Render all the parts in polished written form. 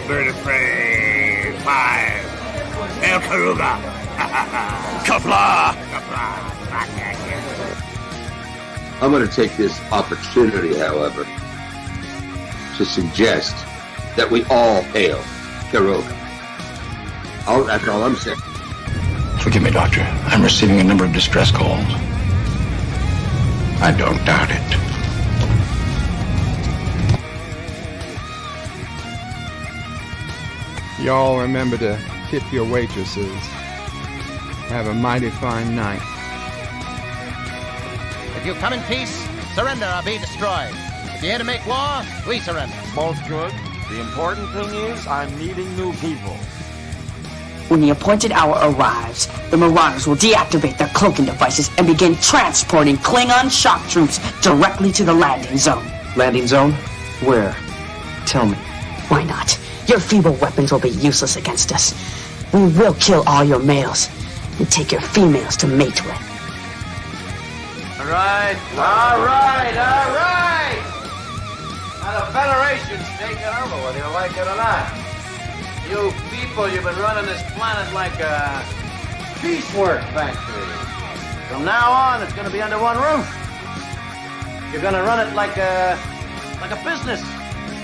Bird of Prey 5. El Karuga. Qapla! I'm going to take this opportunity, however, to suggest that we all hail Karuga. That's all I'm saying. Forgive me, Doctor. I'm receiving a number of distress calls. I don't doubt it. Y'all remember to tip your waitresses. Have a mighty fine night. If you come in peace, surrender or be destroyed. If you're here to make war, we surrender. Both good. The important thing is I'm meeting new people. When the appointed hour arrives, the Marauders will deactivate their cloaking devices and begin transporting Klingon shock troops directly to the landing zone. Landing zone? Where? Tell me. Why not? Your feeble weapons will be useless against us. We will kill all your males and take your females to mate with. All right. Now the Federation's taking over, whether you like it or not. You people, you've been running this planet like a piecework factory. From now on, it's going to be under one roof. You're going to run it like a business.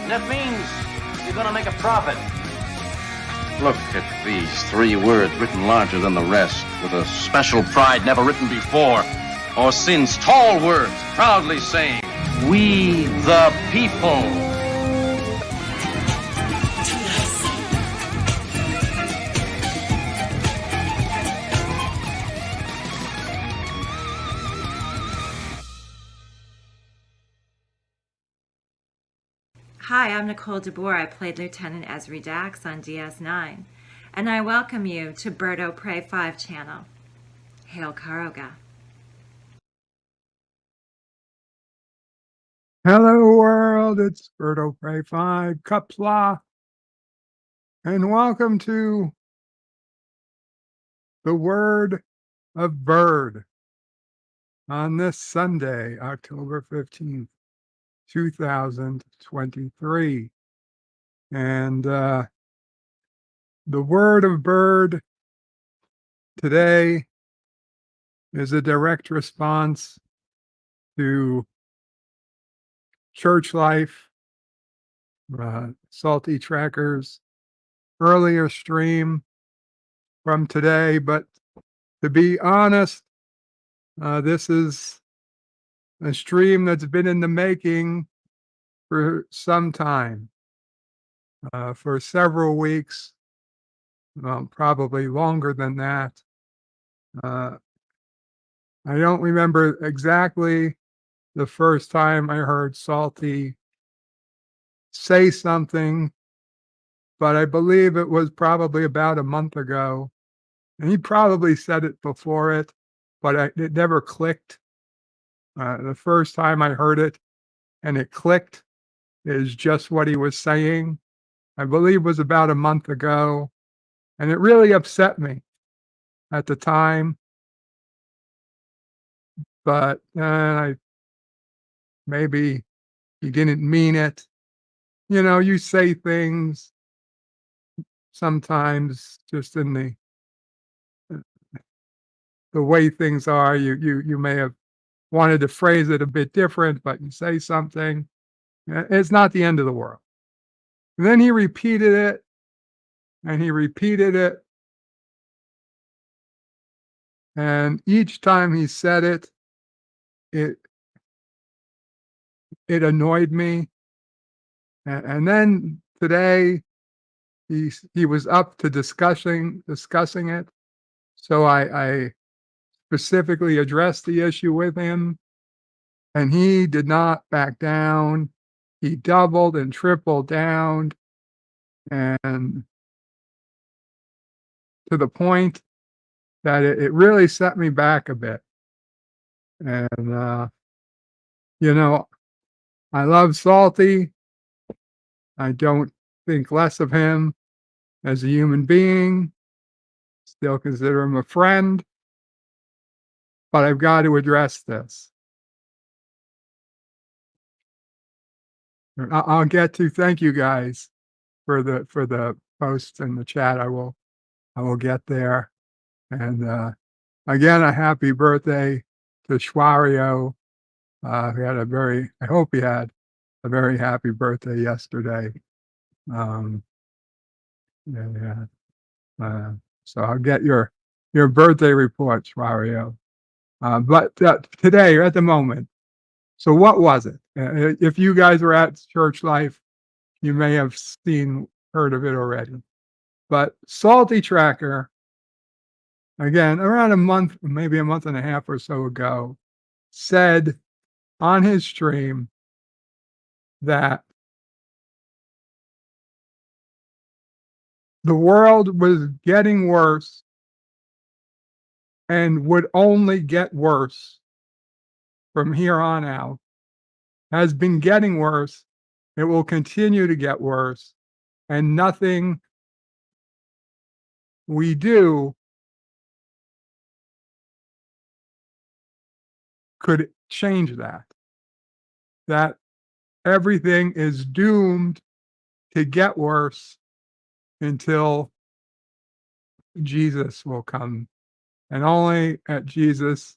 And that means you're going to make a profit. Look at these 3 words written larger than the rest, with a special pride never written before or since. Tall words, proudly saying, "We the people." Hi, I'm Nicole DeBoer. I played Lieutenant Esri Dax on DS9, and I welcome you to Bird of Prey 5 channel. Hail Karoga. Hello world, it's Bird of Prey 5, Qapla, and welcome to the Word of Bird on this Sunday, October 15th, 2023. And the Word of Bird today is a direct response to Church Life, Salty Tracker's earlier stream from today. But to be honest, this is a stream that's been in the making for some time, for several weeks, probably longer than that. I don't remember exactly the first time I heard Salty say something, but I believe it was probably about a month ago. And he probably said it before it, but it never clicked. The first time I heard it and it clicked is just what he was saying. I believe was about a month ago. And it really upset me at the time. But maybe he didn't mean it. You know, you say things sometimes just in the way things are. You may have wanted to phrase it a bit different, but you say something. It's not the end of the world. And then he repeated it, and he repeated it. And each time he said it, it annoyed me. And then today he was up to discussing it. So I specifically addressed the issue with him, and he did not back down. He doubled and tripled down, and to the point that it really set me back a bit. And you know, I love Salty. I don't think less of him as a human being. Still consider him a friend. But I've got to address this. I'll get to. Thank you, guys. for the posts in the chat. I will get there. And again, a happy birthday to Schwario. I hope he had a very happy birthday yesterday. Um, yeah. So I'll get your birthday report, Schwario. But today, at the moment, so what was it? If you guys were at Church Life, you may have heard of it already. But Salty Tracker, again, around a month, maybe a month and a half or so ago, said on his stream that the world was getting worse and would only get worse from here on out. Has been getting worse. It will continue to get worse. And nothing we do could change that. That everything is doomed to get worse until Jesus will come. And only at Jesus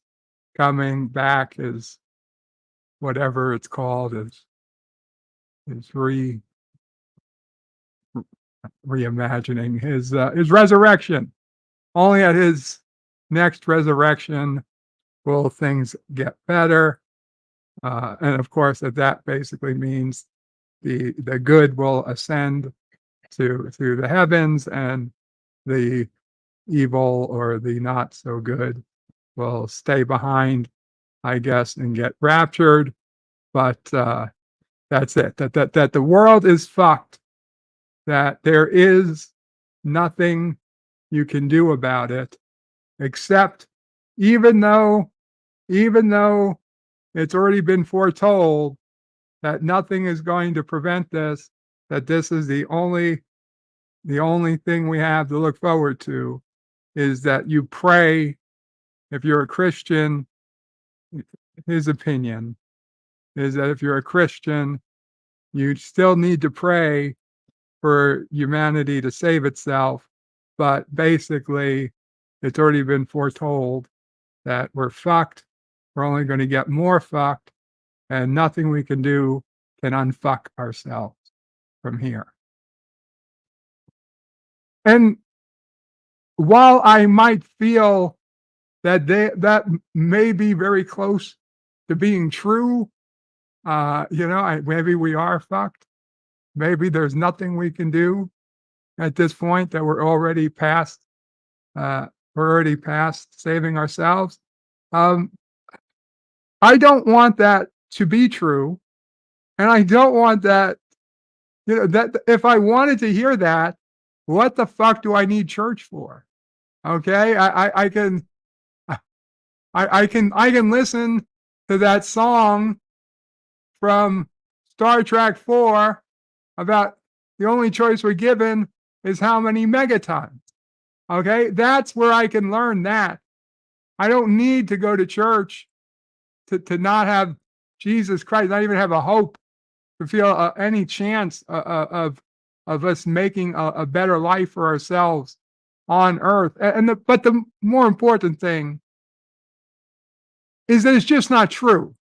coming back is whatever it's called is reimagining his resurrection. Only at his next resurrection will things get better. And of course, that basically means the good will ascend to the heavens, and the evil or the not so good will stay behind, I guess, and get raptured. But that's it. That the world is fucked. That there is nothing you can do about it, except even though it's already been foretold that nothing is going to prevent this, that this is the only thing we have to look forward to, is that you pray. If you're a Christian, his opinion is that if you're a Christian, you still need to pray for humanity to save itself. But basically, it's already been foretold that we're fucked. We're only going to get more fucked, and nothing we can do can unfuck ourselves from here. And while I might feel that that may be very close to being true, maybe we are fucked. Maybe there's nothing we can do at this point, that we're already past saving ourselves. I don't want that to be true, and I don't want that. That if I wanted to hear that, what the fuck do I need church for? Okay, I can listen to that song from Star Trek 4 about the only choice we're given is how many megatons. Okay, that's where I can learn that. I don't need to go to church to not have Jesus Christ, not even have a hope to feel any chance of us making a better life for ourselves on earth. But the more important thing is that it's just not true.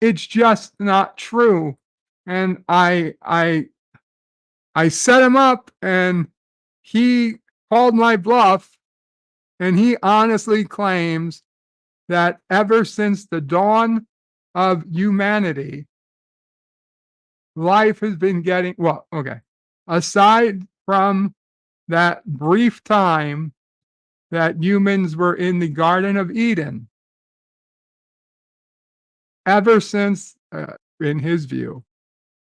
It's just not true. And I set him up, and he called my bluff, and he honestly claims that ever since the dawn of humanity, life has been getting, aside from that brief time that humans were in the Garden of Eden, ever since, in his view,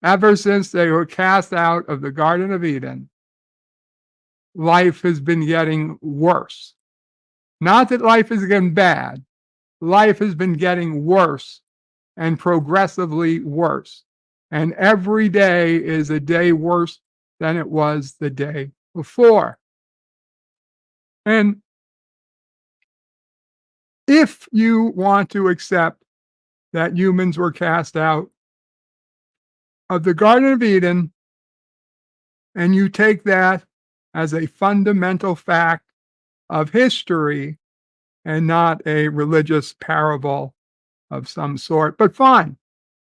ever since they were cast out of the Garden of Eden, life has been getting worse. Not that life is getting bad. Life has been getting worse, and progressively worse. And every day is a day worse than it was the day before. And if you want to accept that humans were cast out of the Garden of Eden, and you take that as a fundamental fact of history and not a religious parable of some sort. But fine,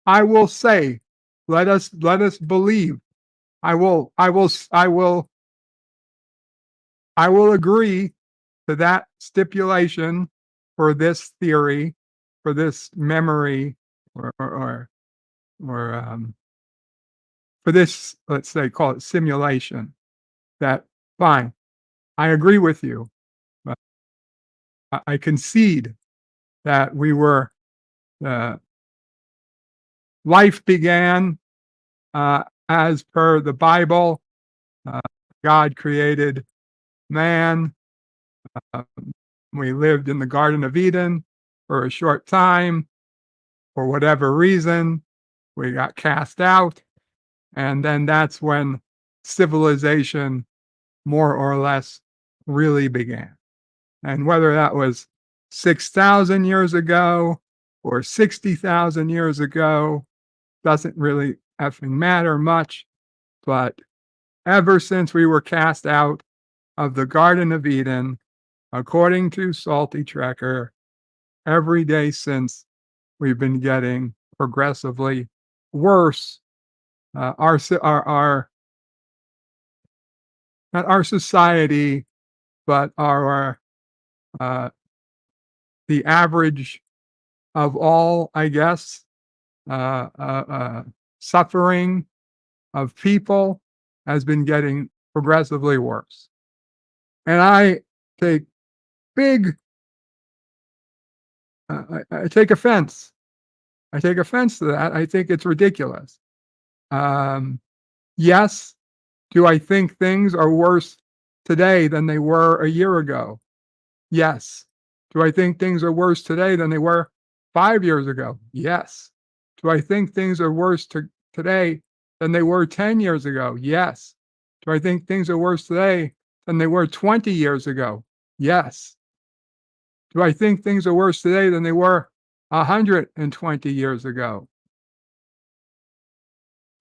I will say, let us believe. I will agree to that stipulation for this theory, for this memory, or for this, let's say, call it simulation. That fine, I agree with you. But I concede that we were life began as per the Bible. God created man. Uh, we lived in the Garden of Eden for a short time. For whatever reason, we got cast out. And then that's when civilization, more or less, really began. And whether that was 6,000 years ago or 60,000 years ago doesn't really effing matter much. But ever since we were cast out of the Garden of Eden, according to Salty Trekker, every day since, we've been getting progressively worse. Our not our society, but our the average of all, I guess, suffering of people has been getting progressively worse. And I take big, I take offense. I take offense to that. I think it's ridiculous. Yes, do I think things are worse today than they were a year ago? Yes. Do I think things are worse today than they were 5 years ago? Yes. Do I think things are worse today than they were 10 years ago? Yes. Do I think things are worse today than they were 20 years ago? Yes. Do I think things are worse today than they were 120 years ago?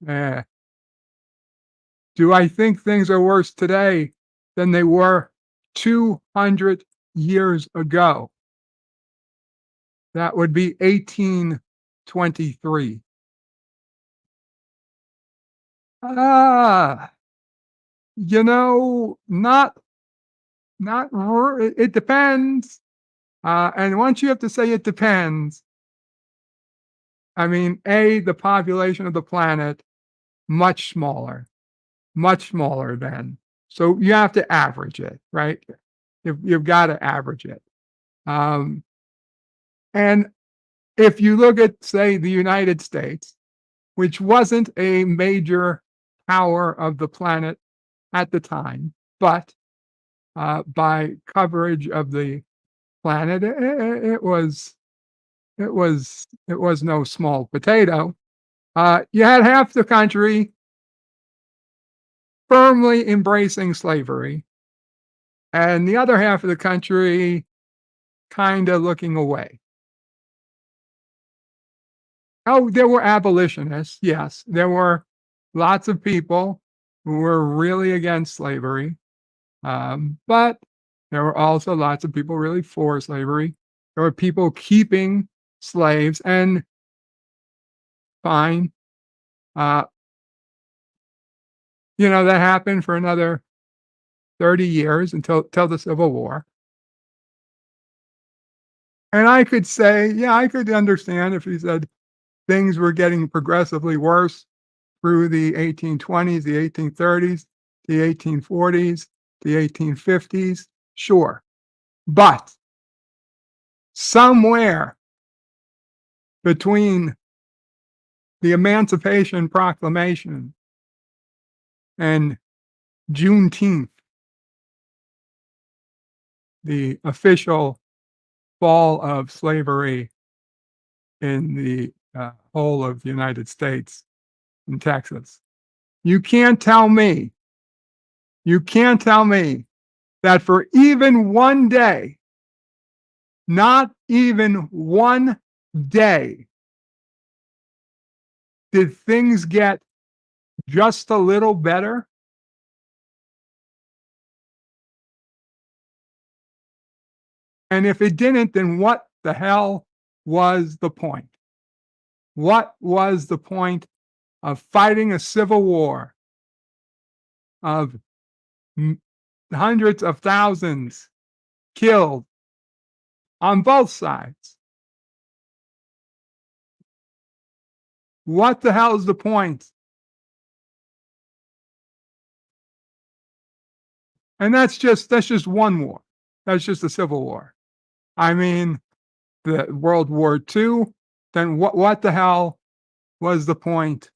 Eh. Do I think things are worse today than they were 200 years ago? That would be 1823. Ah, it depends. And once you have to say it depends, I mean, the population of the planet, much smaller then. So you have to average it, right? You've got to average it. And if you look at, say, the United States, which wasn't a major power of the planet at the time, but by coverage of the planet, it was no small potato. You had half the country firmly embracing slavery, and the other half of the country kind of looking away. Oh, there were abolitionists. Yes, there were lots of people who were really against slavery. But there were also lots of people really for slavery. There were people keeping slaves, and fine. That happened for another 30 years until the Civil War. And I could say, yeah, I could understand if he said things were getting progressively worse through the 1820s, the 1830s, the 1840s, the 1850s. Sure. But somewhere between the Emancipation Proclamation and Juneteenth, the official fall of slavery in the whole of the United States and Texas. You can't tell me that for even one day, not even one day, did things get just a little better And if it didn't, then what the hell was the point? What was the point of fighting a civil war of hundreds of thousands killed on both sides? What the hell is the point? And that's just one war. That's just a civil war. I mean, the World War II, then what the hell was the point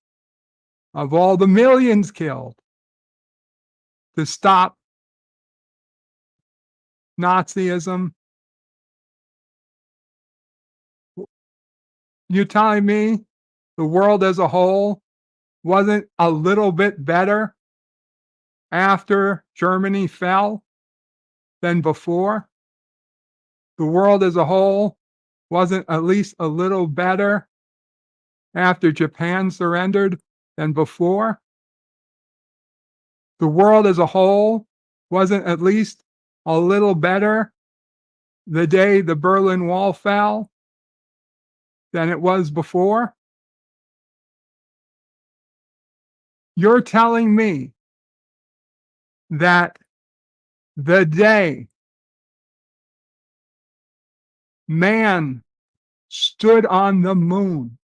of all the millions killed to stop Nazism? You're telling me the world as a whole wasn't a little bit better after Germany fell than before? The world as a whole wasn't at least a little better after Japan surrendered than before? The world as a whole wasn't at least a little better the day the Berlin Wall fell than it was before? You're telling me that the day man stood on the moon,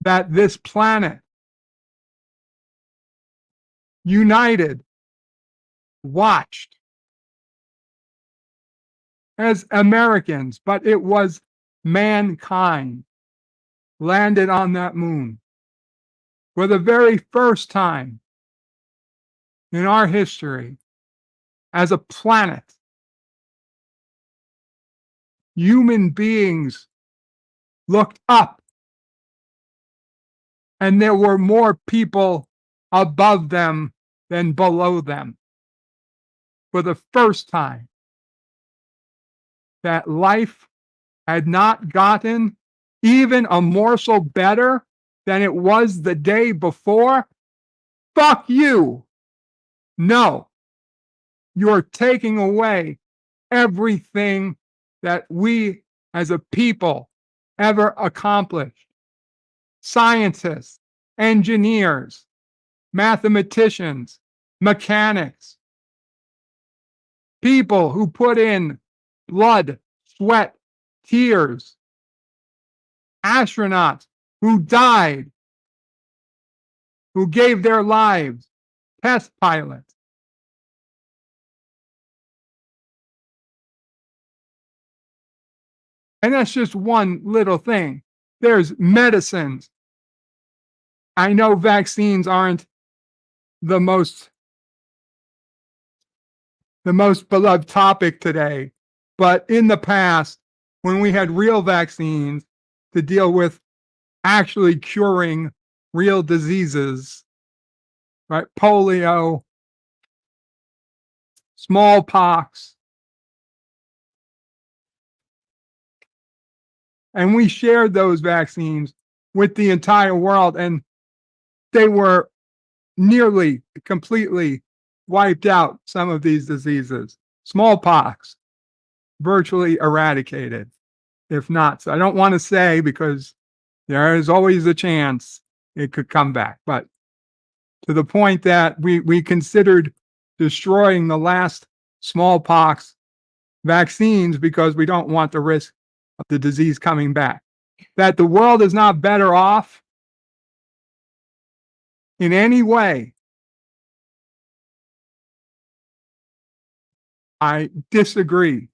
that this planet united, watched as Americans, but it was mankind landed on that moon for the very first time in our history as a planet. Human beings looked up, and there were more people above them than below them. For the first time, that life had not gotten even a morsel better than it was the day before. Fuck you. No, you're taking away everything that we as a people ever accomplished. Scientists, engineers, mathematicians, mechanics, people who put in blood, sweat, tears, astronauts who died, who gave their lives, test pilots. And that's just one little thing. There's medicines. I know vaccines aren't the most beloved topic today, but in the past, when we had real vaccines to deal with actually curing real diseases, right? Polio, smallpox. And we shared those vaccines with the entire world, and they were nearly completely wiped out some of these diseases. Smallpox, virtually eradicated, if not. So I don't want to say, because there is always a chance it could come back. But to the point that we considered destroying the last smallpox vaccines because we don't want the risk of the disease coming back. That the world is not better off in any way, I disagree.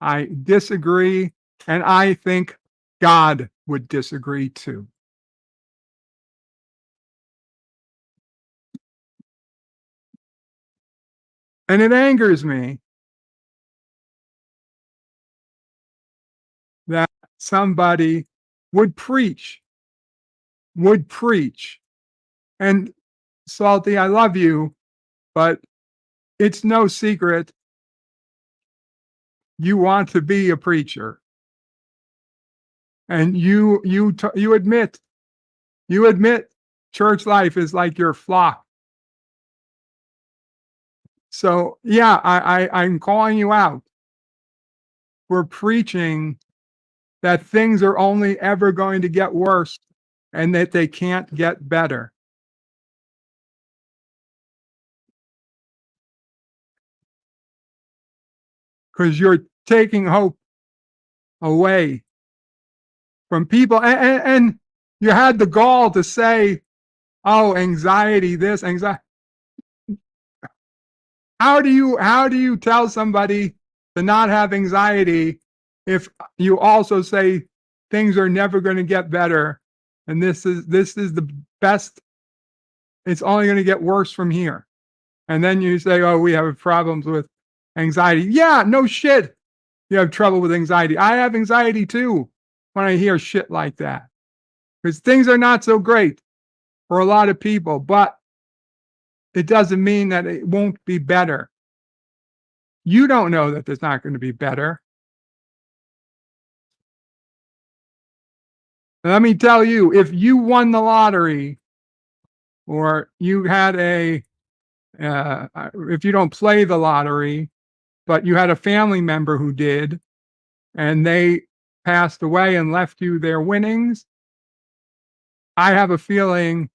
I disagree, and I think God would disagree too. And it angers me that somebody would preach. And Salty, I love you, but it's no secret you want to be a preacher. And you admit church life is like your flock. So yeah, I'm calling you out for preaching that things are only ever going to get worse and that they can't get better. Because you're taking hope away from people. And you had the gall to say, oh, anxiety, this, anxiety. How do you tell somebody to not have anxiety if you also say things are never going to get better and this is the best, it's only going to get worse from here? And then you say, oh, we have problems with anxiety. Yeah, no shit. You have trouble with anxiety. I have anxiety too when I hear shit like that. Because things are not so great for a lot of people, but it doesn't mean that it won't be better. You don't know that it's not going to be better. Let me tell you, if you won the lottery or you had if you don't play the lottery, but you had a family member who did, and they passed away and left you their winnings, I have a feeling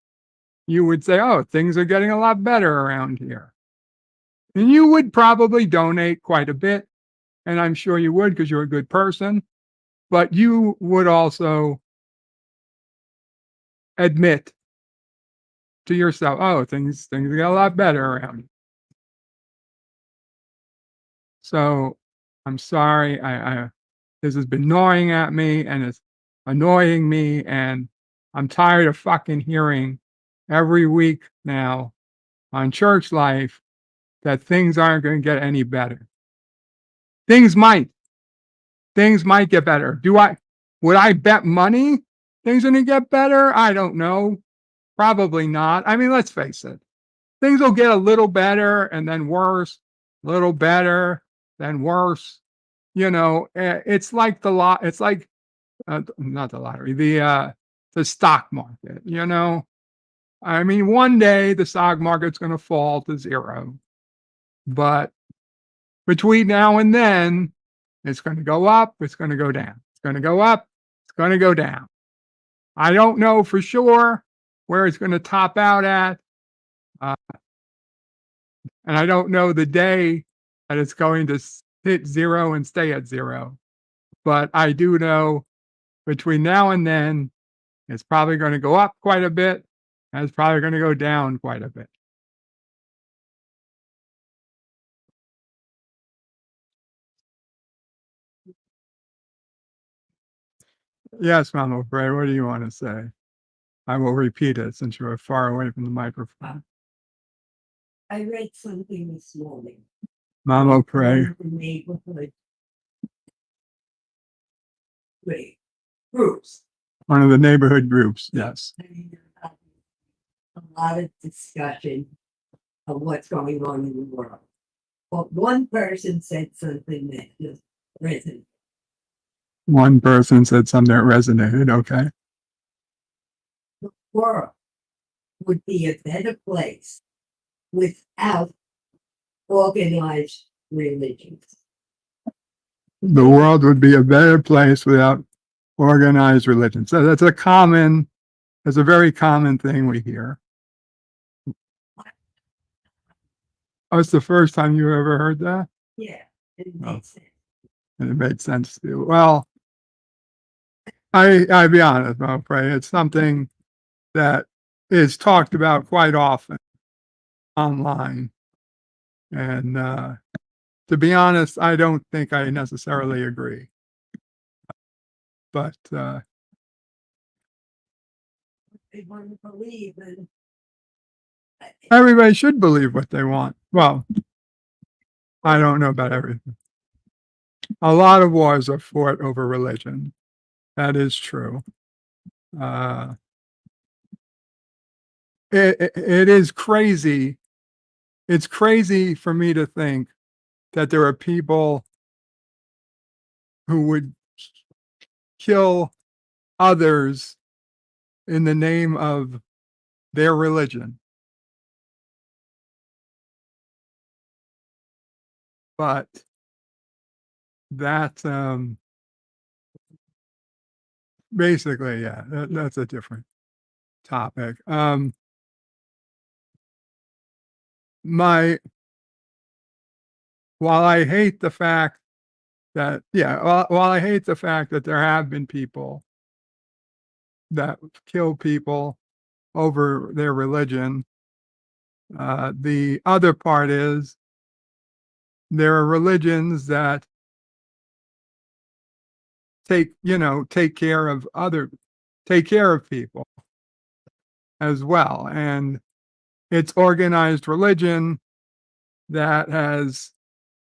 you would say, oh, things are getting a lot better around here. And you would probably donate quite a bit. And I'm sure you would because you're a good person. But you would also admit to yourself, oh, things get a lot better around here. So I'm sorry. I this has been gnawing at me and it's annoying me. And I'm tired of fucking hearing every week now on church life that things aren't going to get any better. Things might. Things might get better. Would I bet money things are going to get better? I don't know. Probably not. I mean, let's face it. Things will get a little better and then worse, a little better, then worse. It's like it's like not the lottery, the stock market, I mean, one day the stock market's going to fall to zero, but between now and then, it's going to go up, it's going to go down. It's going to go up, it's going to go down. I don't know for sure where it's going to top out at. And I don't know the day that it's going to hit zero and stay at zero. But I do know between now and then, it's probably going to go up quite a bit, and it's probably going to go down quite a bit. Yes, Mama Frey, what do you want to say? I will repeat it since you are far away from the microphone. I read something this morning. Mama Frey. The neighborhood. Wait, groups. One of the neighborhood groups, yes. A lot of discussion of what's going on in the world. But one person said something that just resonated. One person said something that resonated, okay. The world would be a better place without organized religions. The world would be a better place without organized religion. So that's a very common thing we hear. Oh, it's the first time you ever heard that? Yeah, it makes sense. And it made sense to you. Well, I'll be honest, Mopre, it's something that is talked about quite often online. And to be honest, I don't think I necessarily agree. But They want to believe in. Everybody should believe what they want. Well, I don't know about everything. A lot of wars are fought over religion. That is true. It is crazy. It's crazy for me to think that there are people who would kill others in the name of their religion. but that basically, yeah, that's a different topic. My while I hate the fact that, yeah, while I hate the fact that there have been people that kill people over their religion, the other part is there are religions that take care of people as well, and it's organized religion that has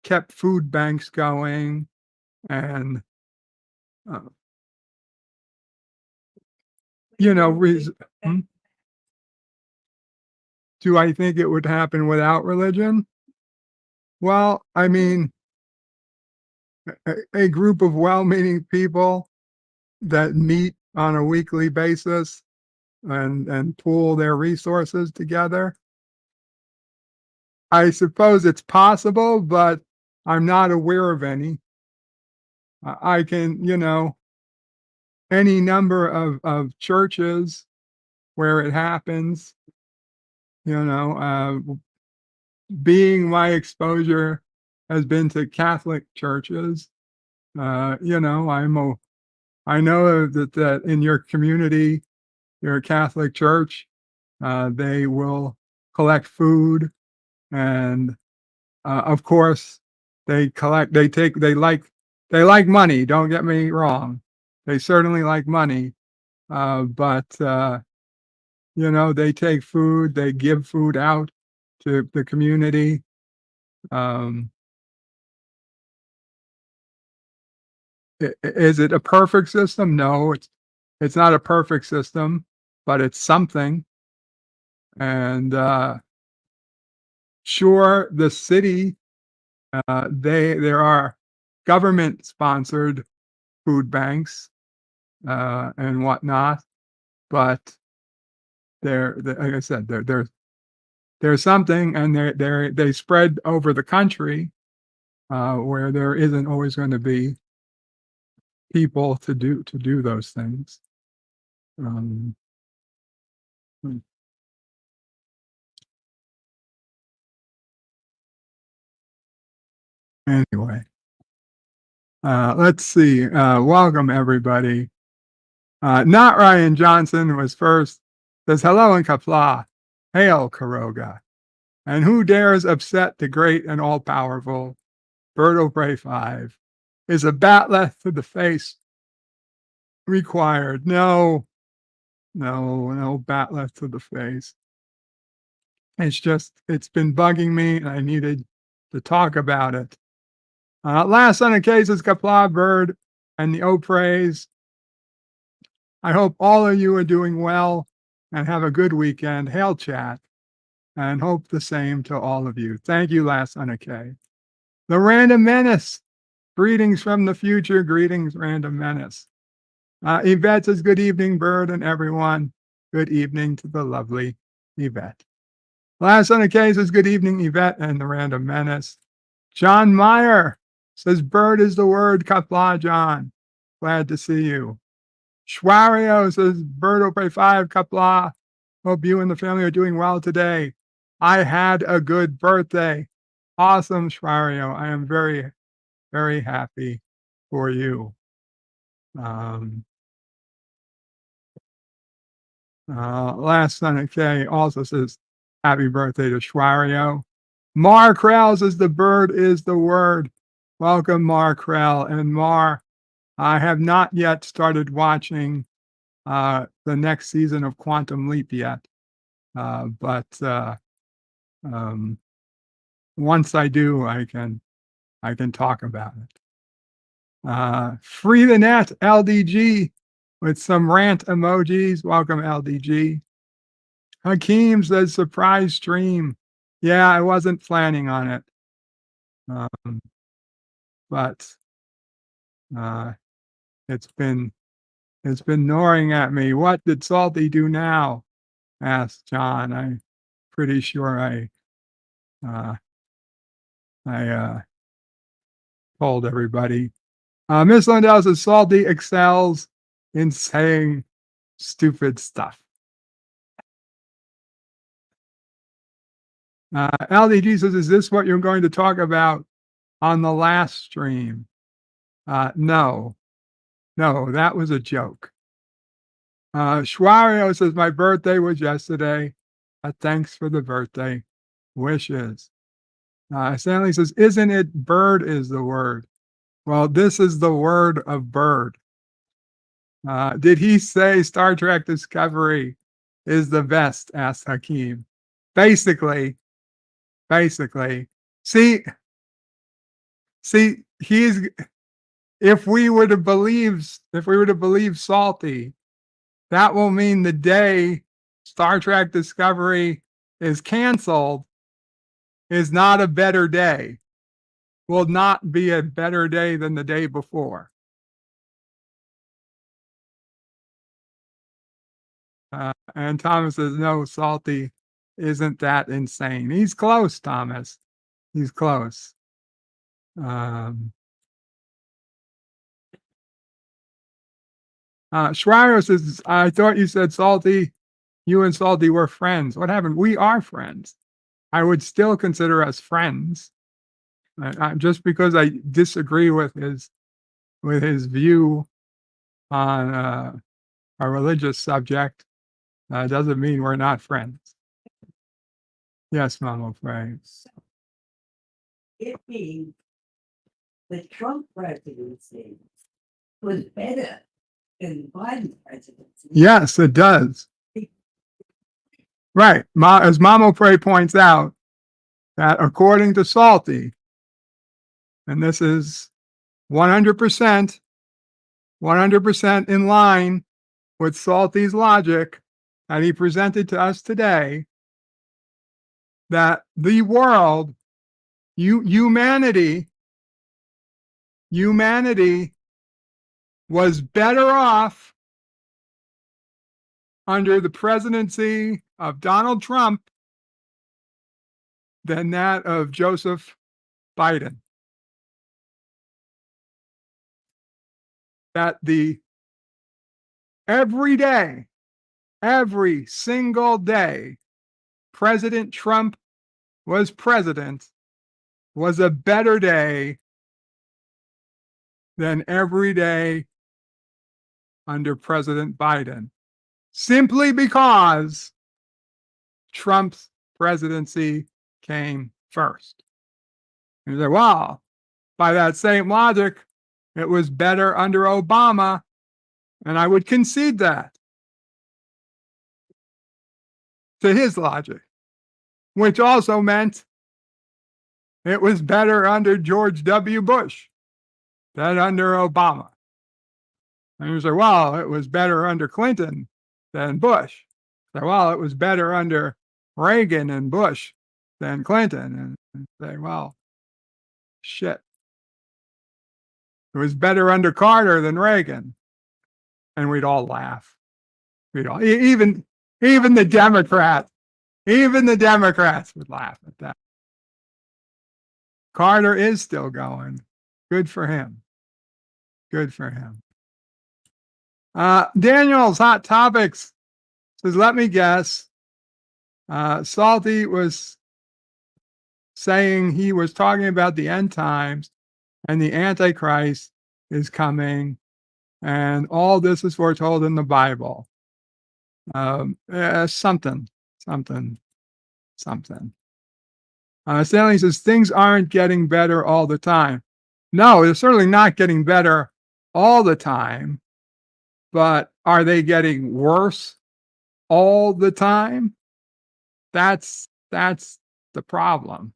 kept food banks going and, uh, hmm? Do I think it would happen without religion? Well, I mean, a group of well-meaning people that meet on a weekly basis and pool their resources together. I suppose it's possible, but I'm not aware of any. I can, any number of churches where it happens, being my exposure has been to Catholic churches. I know that in your community, your Catholic church, they will collect food, and of course, they like money. Don't get me wrong, they certainly like money, but they take food, they give food out to the community. Um, is it a perfect system? No, it's not a perfect system, but it's something. And sure, the city, there are government sponsored food banks and whatnot, but like I said, there's something, and they spread over the country where there isn't always going to be people to do those things. Um, hmm. Anyway, let's see. Welcome everybody. Not Ryan Johnson was first. Says hello in Qapla. Hail Karoga. And who dares upset the great and all powerful Berto Bray 5? Is a batleth to the face required? No, no batleth to the face. It's been bugging me, and I needed to talk about it. Last on the case is Qapla Bird and the O Praise. I hope all of you are doing well and have a good weekend. Hail chat, and hope the same to all of you. Thank you, Last on a K. The Random Menace. Greetings from the future. Greetings, Random Menace. Yvette says, good evening, Bird and everyone. Good evening to the lovely Yvette. Last on the case says, good evening, Yvette and the Random Menace. John Meyer says, bird is the word. Qapla, John. Glad to see you. Schwario says, bird Opry 5, Qapla. Hope you and the family are doing well today. I had a good birthday. Awesome, Schwario. I am very, very happy for you. Last son of K also says, happy birthday to Schwario. Mar Krell says, the bird is the word. Welcome, Mar Krell. And Mar, I have not yet started watching the next season of Quantum Leap yet. But once I do, I can talk about it. Free the net, LDG, with some rant emojis. Welcome, LDG. Hakeem says, surprise stream. Yeah, I wasn't planning on it. But it's been gnawing at me. What did Salty do now? Asked John. I'm pretty sure I told everybody. Miss Lindell says Salty excels in saying stupid stuff. LDG says, is this what you're going to talk about on the last stream? No, that was a joke. Schwario says, my birthday was yesterday. Thanks for the birthday wishes. Stanley says, isn't it bird is the word? Well, this is the word of bird. Did he say Star Trek Discovery is the best? Asked Hakeem. Basically. See, he's if we were to believe Salty, that will mean the day Star Trek Discovery is canceled is not a better day. Will not be a better day than the day before. And Thomas says, no, Salty isn't that insane. He's close, Thomas. He's close. Schreier says, I thought you said Salty, you and Salty were friends. What happened? We are friends. I would still consider us friends. Just because I disagree with his view on a religious subject doesn't mean we're not friends. Yes, Mama Frey. It means the Trump presidency was better than the Biden presidency. Yes, it does. Right. As Mama Frey points out, that according to Salty, and this is 100% in line with Salty's logic that he presented to us today, that the world, humanity was better off under the presidency of Donald Trump than that of Joseph Biden. That every single day, President Trump was president was a better day than every day under President Biden, simply because Trump's presidency came first. And you say, well, by that same logic, it was better under Obama, and I would concede that to his logic, which also meant it was better under George W. Bush than under Obama. And you say, well, it was better under Clinton than Bush. Say, well, it was better under Reagan and Bush than Clinton. And say, well, shit. It was better under Carter than Reagan. And we'd all laugh. Even the Democrats would laugh at that. Carter is still going. Good for him. Daniel's Hot Topics says, let me guess. Salty was saying he was talking about the end times and the Antichrist is coming, and all this is foretold in the Bible. Something. Stanley says, things aren't getting better all the time. No, they're certainly not getting better all the time, but are they getting worse all the time? That's the problem.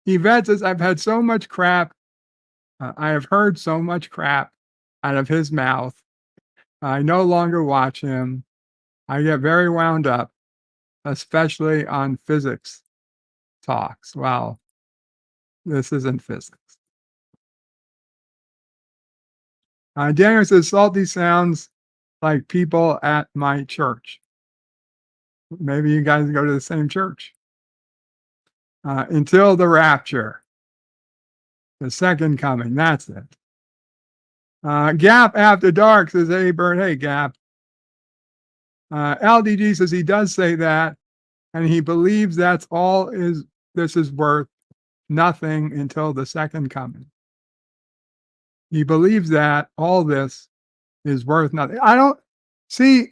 Yvette says, I've had so much crap. I have heard so much crap out of his mouth. I no longer watch him. I get very wound up, especially on physics talks. Well, this isn't physics. Daniel says, Salty sounds like people at my church. Maybe you guys go to the same church. Until the rapture. The second coming. That's it. Gap After Dark says, hey, Bert. Hey, Gap. LDG says he does say that, and he believes that's all this is worth nothing until the second coming. He believes that all this is worth nothing. I don't see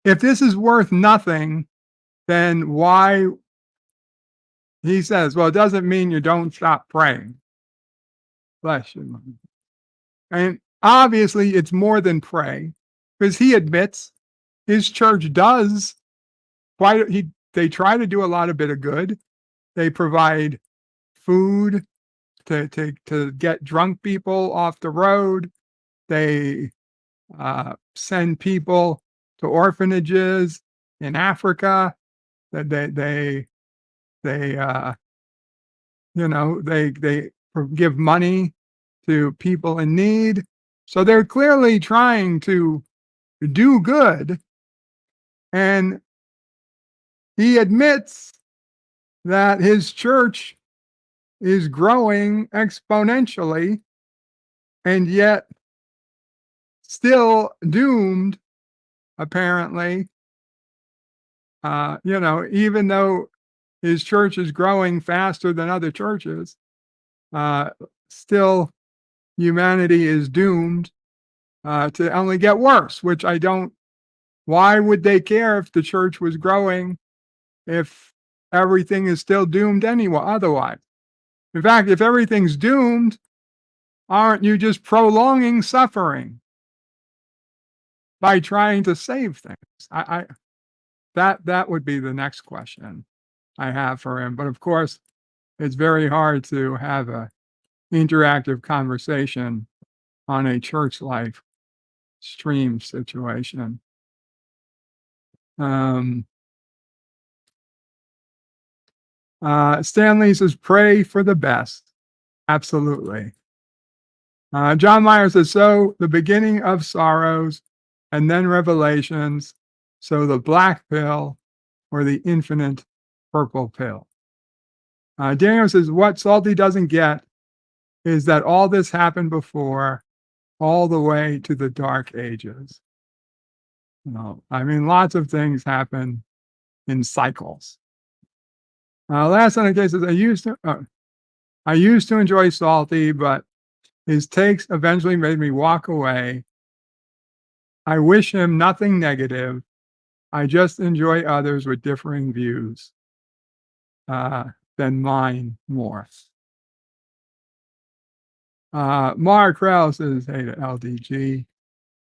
if this is worth nothing, then why? He says, well, it doesn't mean you don't stop praying. Bless you. And obviously, it's more than pray, because he admits his church does they try to do a lot of bit of good. They provide food to get drunk people off the road. They send people to orphanages in Africa. That they give money to people in need. So they're clearly trying to do good. And he admits that his church is growing exponentially and yet still doomed, apparently. Even though his church is growing faster than other churches, still humanity is doomed to only get worse, which I don't. Why would they care if the church was growing if everything is still doomed anyway? Otherwise, in fact, if everything's doomed, aren't you just prolonging suffering by trying to save things? That would be the next question I have for him. But of course, it's very hard to have a interactive conversation on a church life stream situation. Stanley says, pray for the best. Absolutely. John Meyer says, so the beginning of sorrows and then revelations. So the black pill or the infinite purple pill. Daniel says, what Salty doesn't get is that all this happened before, all the way to the Dark Ages. Lots of things happen in cycles. Last on the case is I used to enjoy Salty, but his takes eventually made me walk away. I wish him nothing negative. I just enjoy others with differing views than mine more. Mark Krell says, hey to LDG.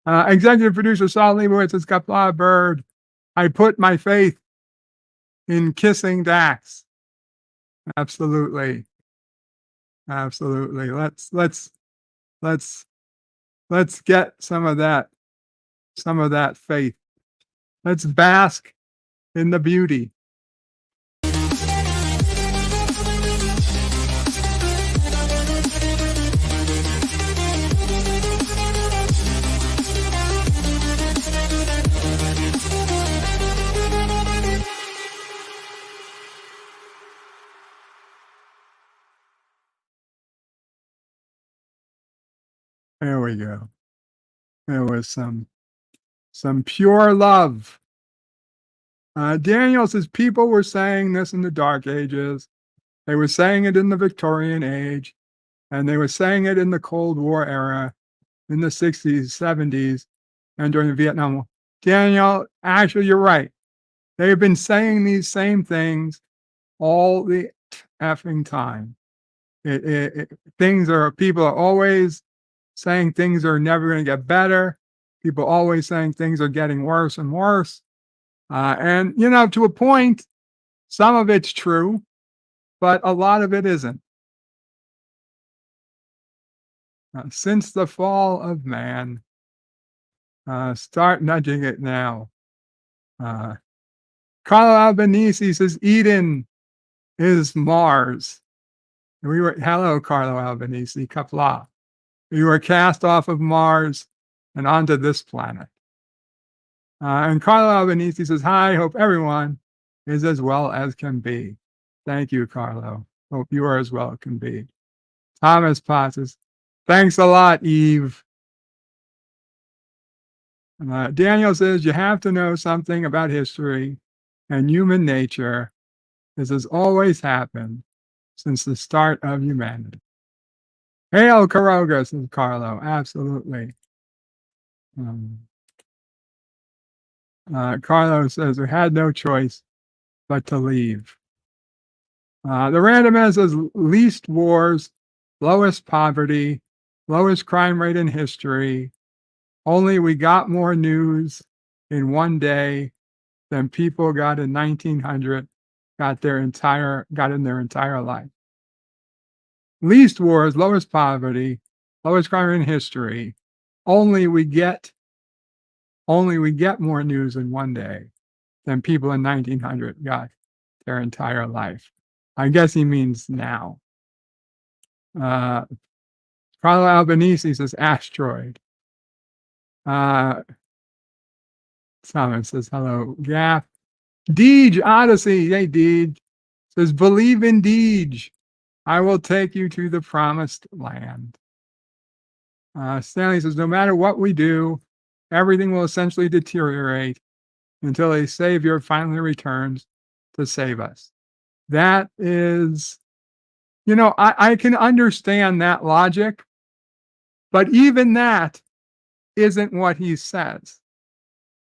Executive producer Saul Leibowitz says, Qapla Bird. I put my faith in kissing Dax. Absolutely. Absolutely. Let's get some of that faith. Let's bask in the beauty. There we go. There was some pure love. Daniel says people were saying this in the Dark Ages. They were saying it in the Victorian Age, and they were saying it in the Cold War era, in the 60s, 70s, and during the Vietnam War. Daniel, actually, you're right. They've been saying these same things all the effing time. People are always saying things are never going to get better. People always saying things are getting worse and worse. And to a point, some of it's true, but a lot of it isn't. Since the fall of man, start nudging it now. Carlo Albanese says Eden is Mars. Hello, Carlo Albanese, Qapla. We were cast off of Mars and onto this planet. And Carlo Albanese says, hi, hope everyone is as well as can be. Thank you, Carlo. Hope you are as well as can be. Thomas pauses. Thanks a lot, Eve. Daniel says you have to know something about history and human nature. This has always happened since the start of humanity. Hail Caroga, says Carlo. Absolutely. Carlo says we had no choice but to leave. The randomness says least wars, lowest poverty, lowest crime rate in history. Only we got more news in one day than people got in 1900, got in their entire life. Least wars, lowest poverty, lowest crime rate in history. Only we get more news in one day than people in 1900 got their entire life. I guess he means now. Carlo Albanese says asteroid. Simon says hello. Gaff. Deej Odyssey. Hey, Deej. Says believe in Deej. I will take you to the promised land. Stanley says no matter what we do, everything will essentially deteriorate until a savior finally returns to save us. That is, I can understand that logic, but even that isn't what he says.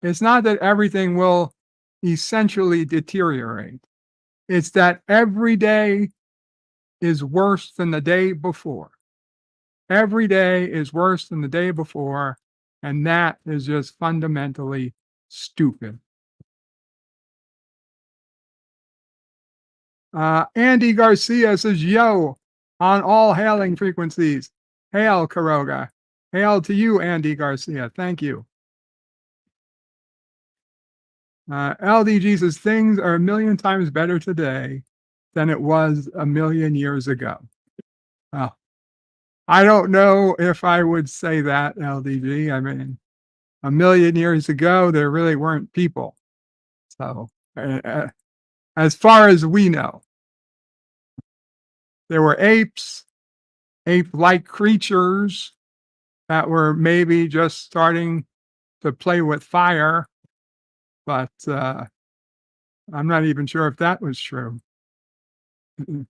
It's not that everything will essentially deteriorate. It's that every day is worse than the day before. Every day is worse than the day before, and that is just fundamentally stupid. Andy Garcia says, yo, on all hailing frequencies. Hail, Caroga. Hail to you, Andy Garcia. Thank you. LDG says, things are a million times better today than it was a million years ago. Well, I don't know if I would say that, LDG. I mean, a million years ago, there really weren't people. So, as far as we know, there were apes, ape-like creatures that were maybe just starting to play with fire, but I'm not even sure if that was true. I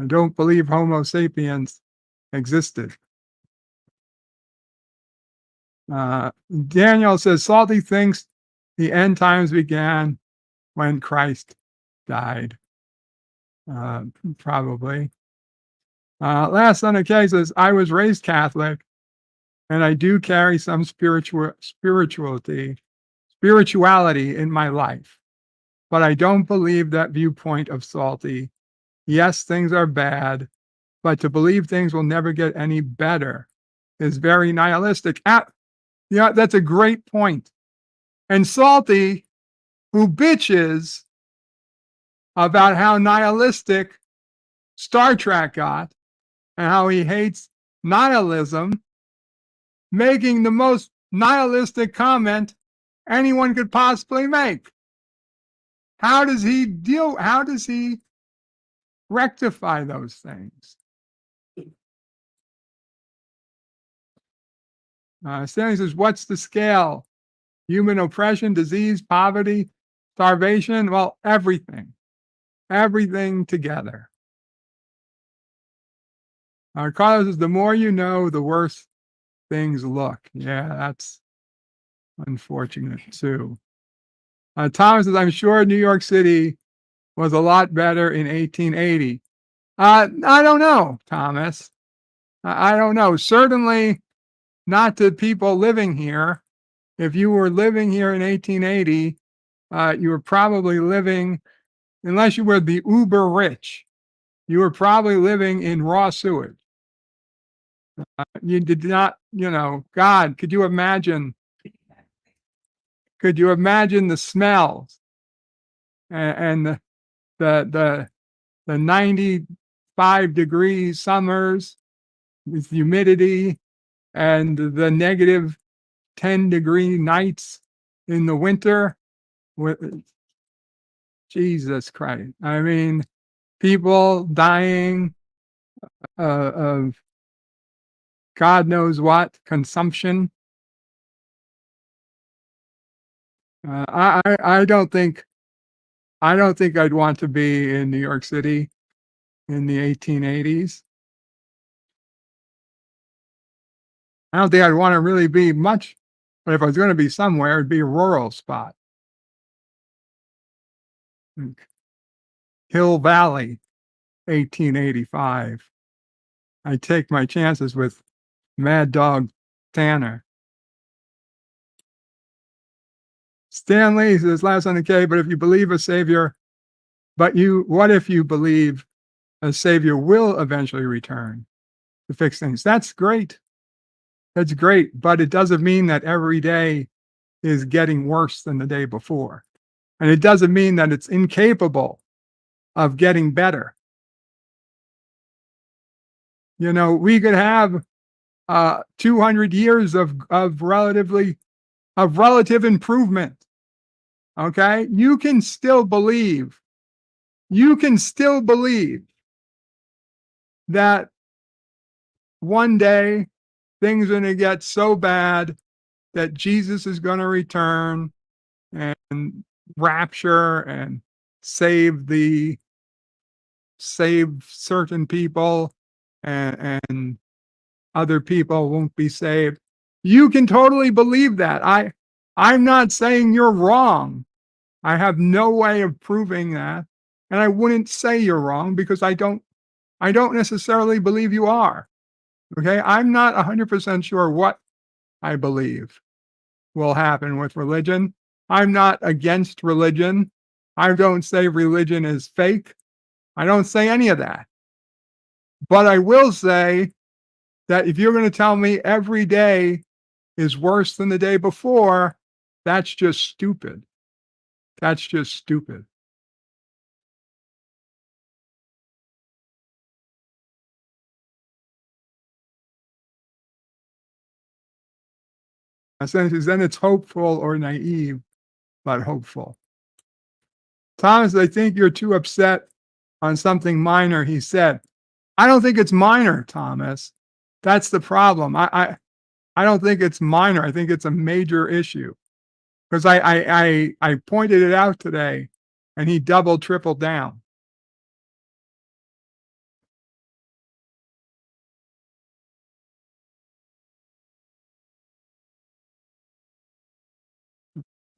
don't believe Homo sapiens existed. Daniel says, Salty thinks the end times began when Christ died. Probably. Last Son of K says, I was raised Catholic, and I do carry some spirituality in my life. But I don't believe that viewpoint of Salty. Yes, things are bad, but to believe things will never get any better is very nihilistic. Yeah, that's a great point. And Salty, who bitches about how nihilistic Star Trek got and how he hates nihilism, making the most nihilistic comment anyone could possibly make. How does he rectify those things? Stanley says, what's the scale? Human oppression, disease, poverty, starvation? Well, everything. Everything together. Carlos says, the more you know, the worse things look. Yeah, that's unfortunate too. Thomas says, I'm sure New York City was a lot better in 1880. I don't know, Thomas. I don't know. Certainly not to people living here. If you were living here in 1880, you were probably living, unless you were the uber rich, you were probably living in raw sewage. You did not, God, could you imagine the smells and the 95 degrees summers with humidity and the negative 10-degree nights in the winter? Jesus Christ. I mean, people dying of God knows what consumption. I don't think I'd want to be in New York City in the 1880s. I don't think I'd want to really be much, but if I was going to be somewhere, it'd be a rural spot. Like Hill Valley, 1885. I take my chances with Mad Dog Tanner. Stanley says last on the K, but if you believe a savior, what if you believe a savior will eventually return to fix things? That's great. That's great, but it doesn't mean that every day is getting worse than the day before. And it doesn't mean that it's incapable of getting better. You know, we could have 200 years of relative improvement. Okay? You can still believe that one day things are going to get so bad that Jesus is going to return and rapture and save certain people, and other people won't be saved. You can totally believe that. I'm not saying you're wrong. I have no way of proving that, and I wouldn't say you're wrong because I don't necessarily believe you are. Okay? I'm not 100% sure what I believe will happen with religion. I'm not against religion. I don't say religion is fake. I don't say any of that. But I will say that if you're going to tell me every day is worse than the day before, that's just stupid. That's just stupid. Then it's hopeful or naive, but hopeful. Thomas, I think you're too upset on something minor he said. I don't think it's minor, Thomas. That's the problem. I don't think it's minor. I think it's a major issue because I pointed it out today, and he doubled, tripled down.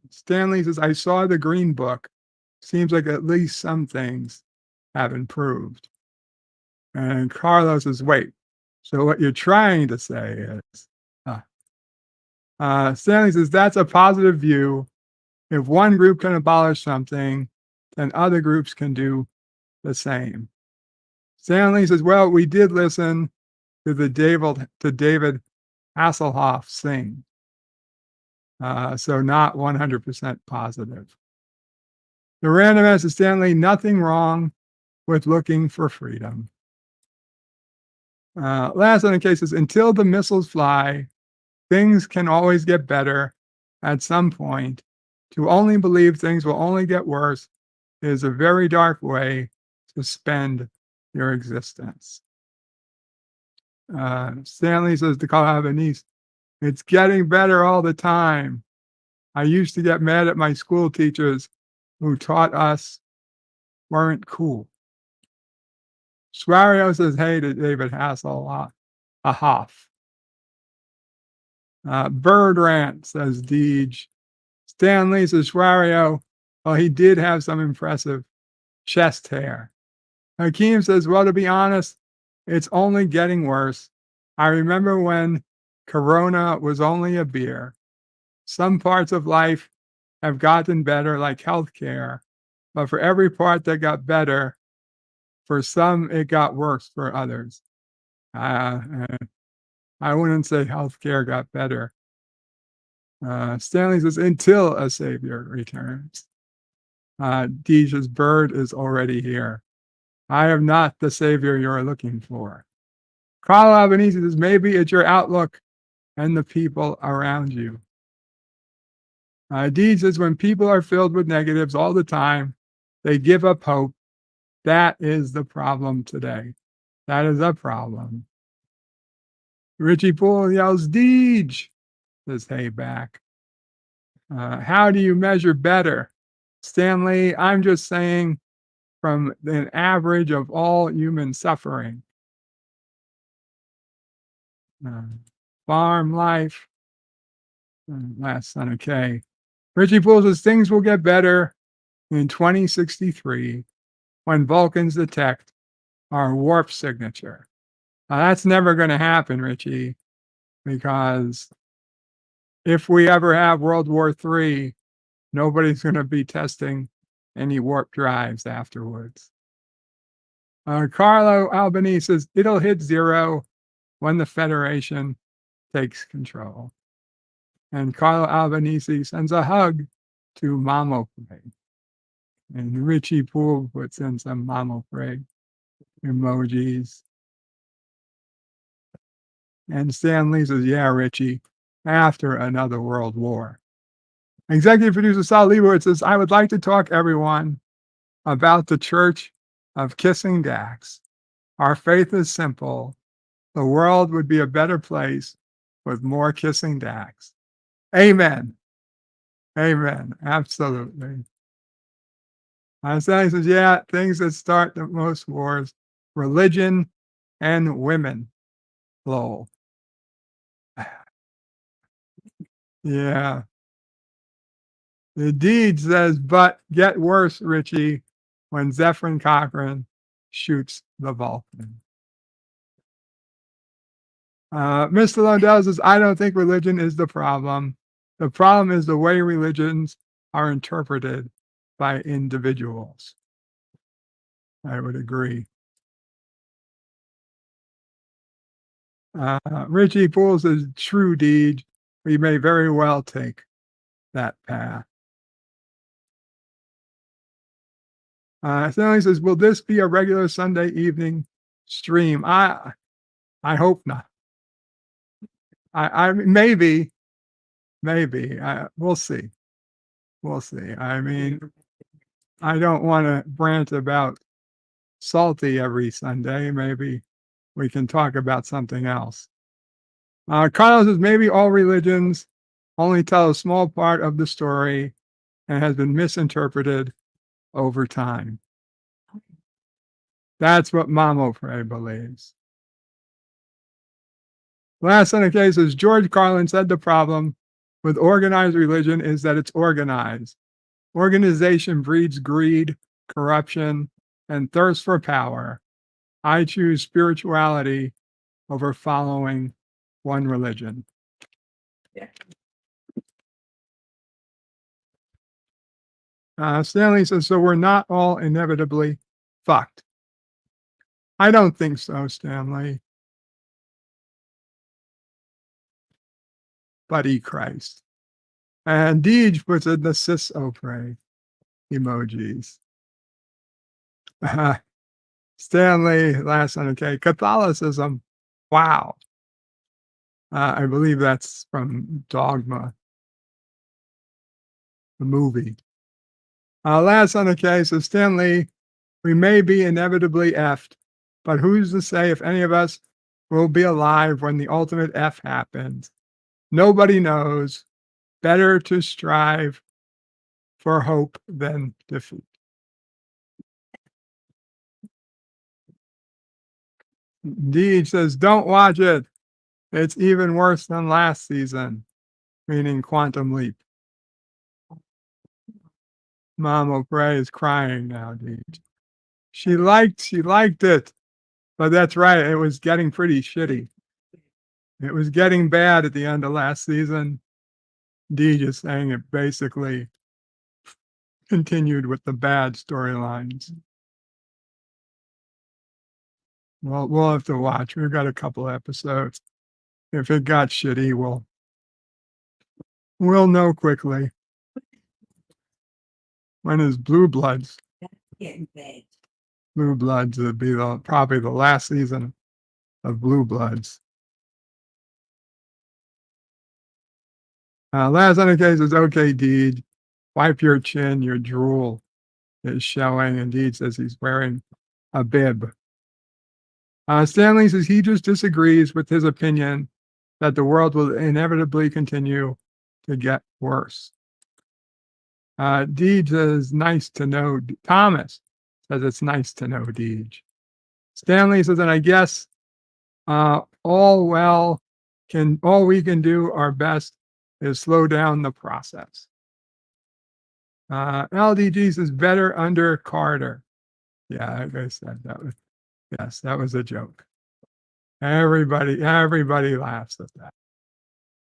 Stanley says, I saw the Green Book. Seems like at least some things have improved. And Carlos says, wait, so what you're trying to say is, Stanley says, that's a positive view. If one group can abolish something, then other groups can do the same. Stanley says, well, we did listen to David Hasselhoff sing. So not 100% positive. The random answer, Stanley, nothing wrong with looking for freedom. Last on the case is, until the missiles fly, things can always get better at some point. To only believe things will only get worse is a very dark way to spend your existence. Stanley says to Albanese, it's getting better all the time. I used to get mad at my school teachers who taught us weren't cool. Swario says, hey to David Hasselhoff. Bird rant, says Deej. Stanley says, Swario, well, he did have some impressive chest hair. Hakeem says, well, to be honest, it's only getting worse. I remember when Corona was only a beer. Some parts of life have gotten better, like healthcare, but for every part that got better, for some, it got worse for others. I wouldn't say healthcare got better. Stanley says, until a savior returns. Deja's bird is already here. I am not the savior you're looking for. Carl Albanese says, maybe it's your outlook and the people around you. Deej says, when people are filled with negatives all the time, they give up hope. That is the problem today. That is a problem. Richie Poole yells, Deej, says Hay back. How do you measure better? Stanley, I'm just saying from an average of all human suffering. Farm life. Last son of K. Richie Poole says things will get better in 2063 when Vulcans detect our warp signature. That's never going to happen, Richie, because if we ever have World War III, nobody's going to be testing any warp drives afterwards. Carlo Albanese says it'll hit zero when the Federation takes control. And Carlo Albanese sends a hug to Mamo Frey. And Richie Poole puts in some Mamo Frey emojis. And Stan Lee says, yeah, Richie, after another world war. Executive producer Sal Leibowitz says, I would like to talk everyone about the Church of Kissing Dax. Our faith is simple. The world would be a better place with more kissing Dax. Amen. Amen. Absolutely. Sally says, yeah, things that start the most wars, religion and women. Lol. Yeah. The deed says, but get worse, Richie, when Zephyrin Cochrane shoots the Vulcan. Mr. Lundell says, I don't think religion is the problem. The problem is the way religions are interpreted by individuals. I would agree. Richie Poole says, true deed. We may very well take that path. Stanley says, will this be a regular Sunday evening stream? I hope not. I maybe, we'll see. We'll see. I mean, I don't want to rant about Salty every Sunday. Maybe we can talk about something else. Carlos says, maybe all religions only tell a small part of the story and has been misinterpreted over time. That's what Mamo Frey believes. Last on the case is George Carlin said the problem with organized religion is that it's organized. Organization breeds greed, corruption, and thirst for power. I choose spirituality over following one religion. Yeah. Stanley says, so we're not all inevitably fucked. I don't think so, Stanley. Buddy Christ. And Deej puts in the cis opre emojis. Stanley, last on okay. Catholicism. Wow. I believe that's from Dogma, the movie. Last on the case is Stanley. We may be inevitably effed, but who's to say if any of us will be alive when the ultimate F happens? Nobody knows. Better to strive for hope than defeat. Deej says, don't watch it. It's even worse than last season, meaning Quantum Leap. Mama Frey is crying now, Deej. She liked it, but that's right. It was getting pretty shitty. It was getting bad at the end of last season. Deej is saying it basically continued with the bad storylines. Well, we'll have to watch. We've got a couple episodes. If it got shitty, we'll know quickly. When is Blue Bloods? Getting bad. Blue Bloods would be probably the last season of Blue Bloods. Last on the case is okay, Deej. Wipe your chin, your drool is showing. And Deej says he's wearing a bib. Stanley says he just disagrees with his opinion that the world will inevitably continue to get worse. Deej says, nice to know. Thomas says, it's nice to know, Deej. Stanley says, and I guess all we can do our best is slow down the process. LDG says, better under Carter. Yeah, like I said, that was a joke. Everybody laughs at that.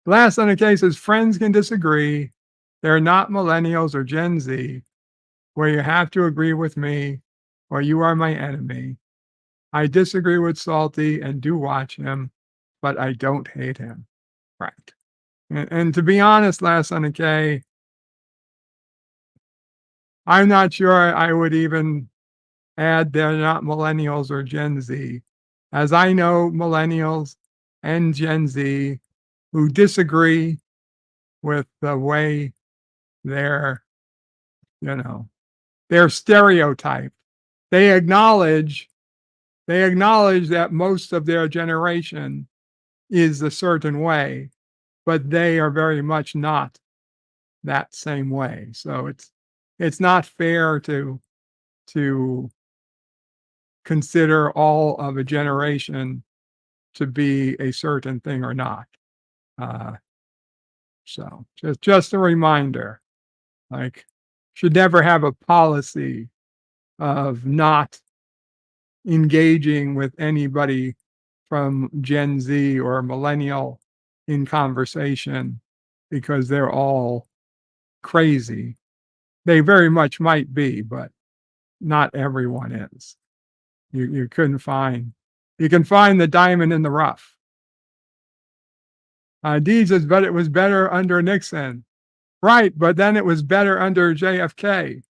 Last on the case is friends can disagree. They're not millennials or Gen Z, where you have to agree with me or you are my enemy. I disagree with Salty and do watch him, but I don't hate him. Right. And to be honest, last on the K, I'm not sure I would even add they're not millennials or Gen Z, as I know millennials and Gen Z who disagree with the way they're stereotyped. They acknowledge that most of their generation is a certain way, but they are very much not that same way. So it's not fair to consider all of a generation to be a certain thing or not. So just a reminder, like, should never have a policy of not engaging with anybody from Gen Z or millennial in conversation because they're all crazy. They very much might be, but not everyone is. You can find the diamond in the rough. Deej says, but it was better under Nixon. Right, but then it was better under JFK.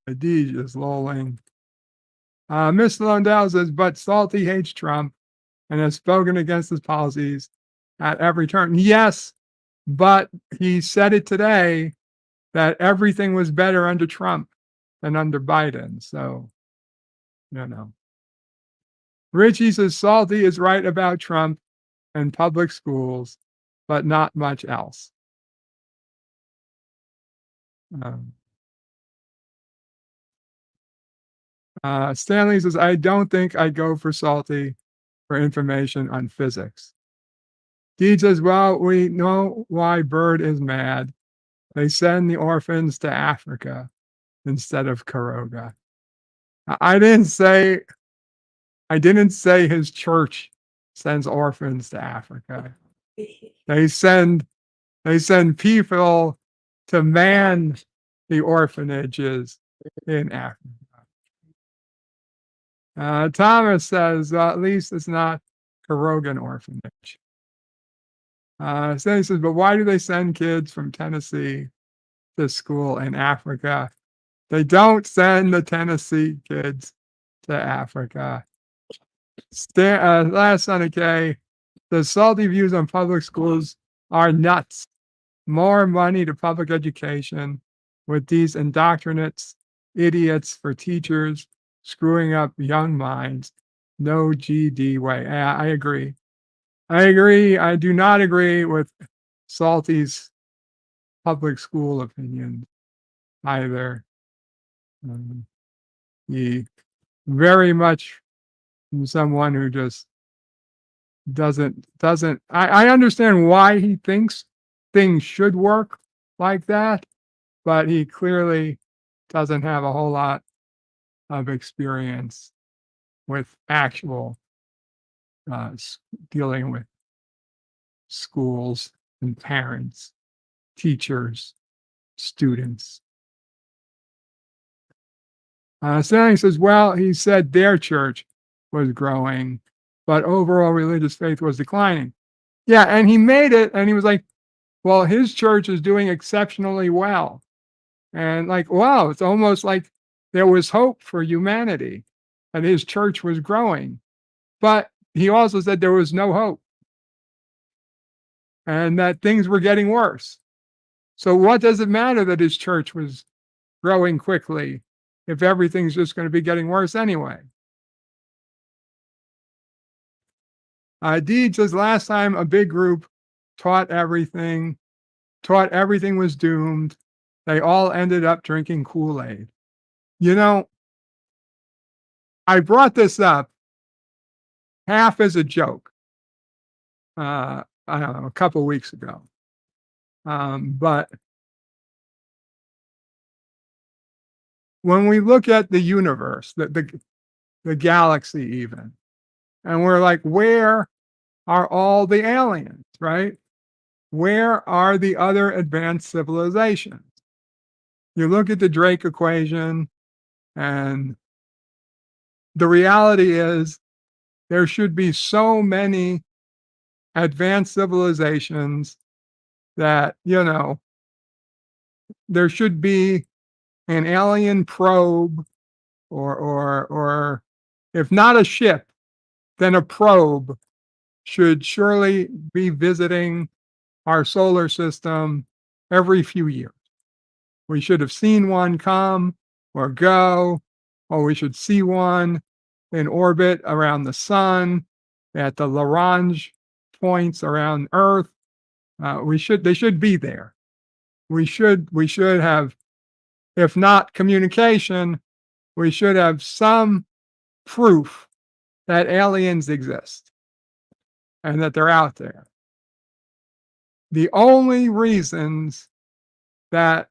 Deej is lolling. Miss Londell says, but Salty hates Trump and has spoken against his policies at every turn. Yes, but he said it today that everything was better under Trump than under Biden. So, Richie says, Salty is right about Trump and public schools, but not much else. Stanley says, I don't think I'd go for Salty for information on physics. Deed says, well, we know why Bird is mad. They send the orphans to Africa instead of Karoga. I didn't say his church sends orphans to Africa. They send people to man the orphanages in Africa. Thomas says, at least it's not Karogan orphanage. So he says, but why do they send kids from Tennessee to school in Africa? They don't send the Tennessee kids to Africa. Last on the K, the Salty views on public schools are nuts. More money to public education with these indoctrinates, idiots for teachers, screwing up young minds. No GD way. I agree. I do not agree with Salty's public school opinion either. He very much someone who just doesn't. I understand why he thinks things should work like that, but he clearly doesn't have a whole lot of experience with actual dealing with schools and parents, teachers, students. Stanley says, well, he said their church was growing, but overall religious faith was declining. Yeah, and he made it, and he was like, well, his church is doing exceptionally well. And like, wow, it's almost like there was hope for humanity, and his church was growing. But he also said there was no hope and that things were getting worse. So what does it matter that his church was growing quickly if everything's just going to be getting worse anyway? Deed says last time a big group taught everything was doomed. They all ended up drinking Kool-Aid. You know, I brought this up half as a joke, I don't know, a couple weeks ago. But when we look at the universe, the galaxy even, and we're like, where are all the aliens, right? Where are the other advanced civilizations? You look at the Drake equation, and the reality is there should be so many advanced civilizations that, there should be an alien probe or if not a ship, then a probe should surely be visiting our solar system every few years. We should have seen one come or go, or we should see one in orbit around the sun at the Lagrange points around Earth. They should be there. We should have, if not communication, we should have some proof that aliens exist and that they're out there. The only reasons that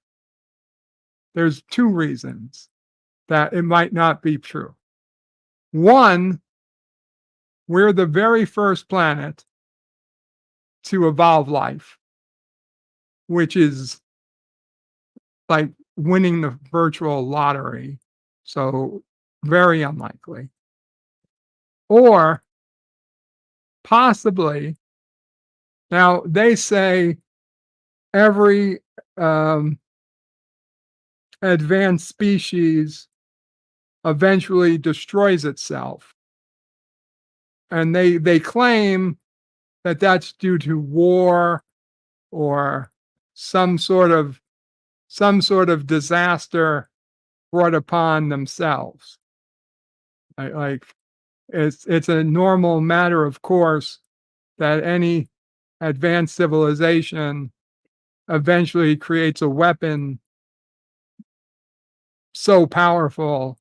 there's two reasons that it might not be true. One, we're the very first planet to evolve life, which is like winning the virtual lottery. So very unlikely. Or possibly, now they say every advanced species eventually destroys itself. And they claim that that's due to war or some sort of disaster brought upon themselves. Like it's a normal matter of course that any advanced civilization eventually creates a weapon so powerful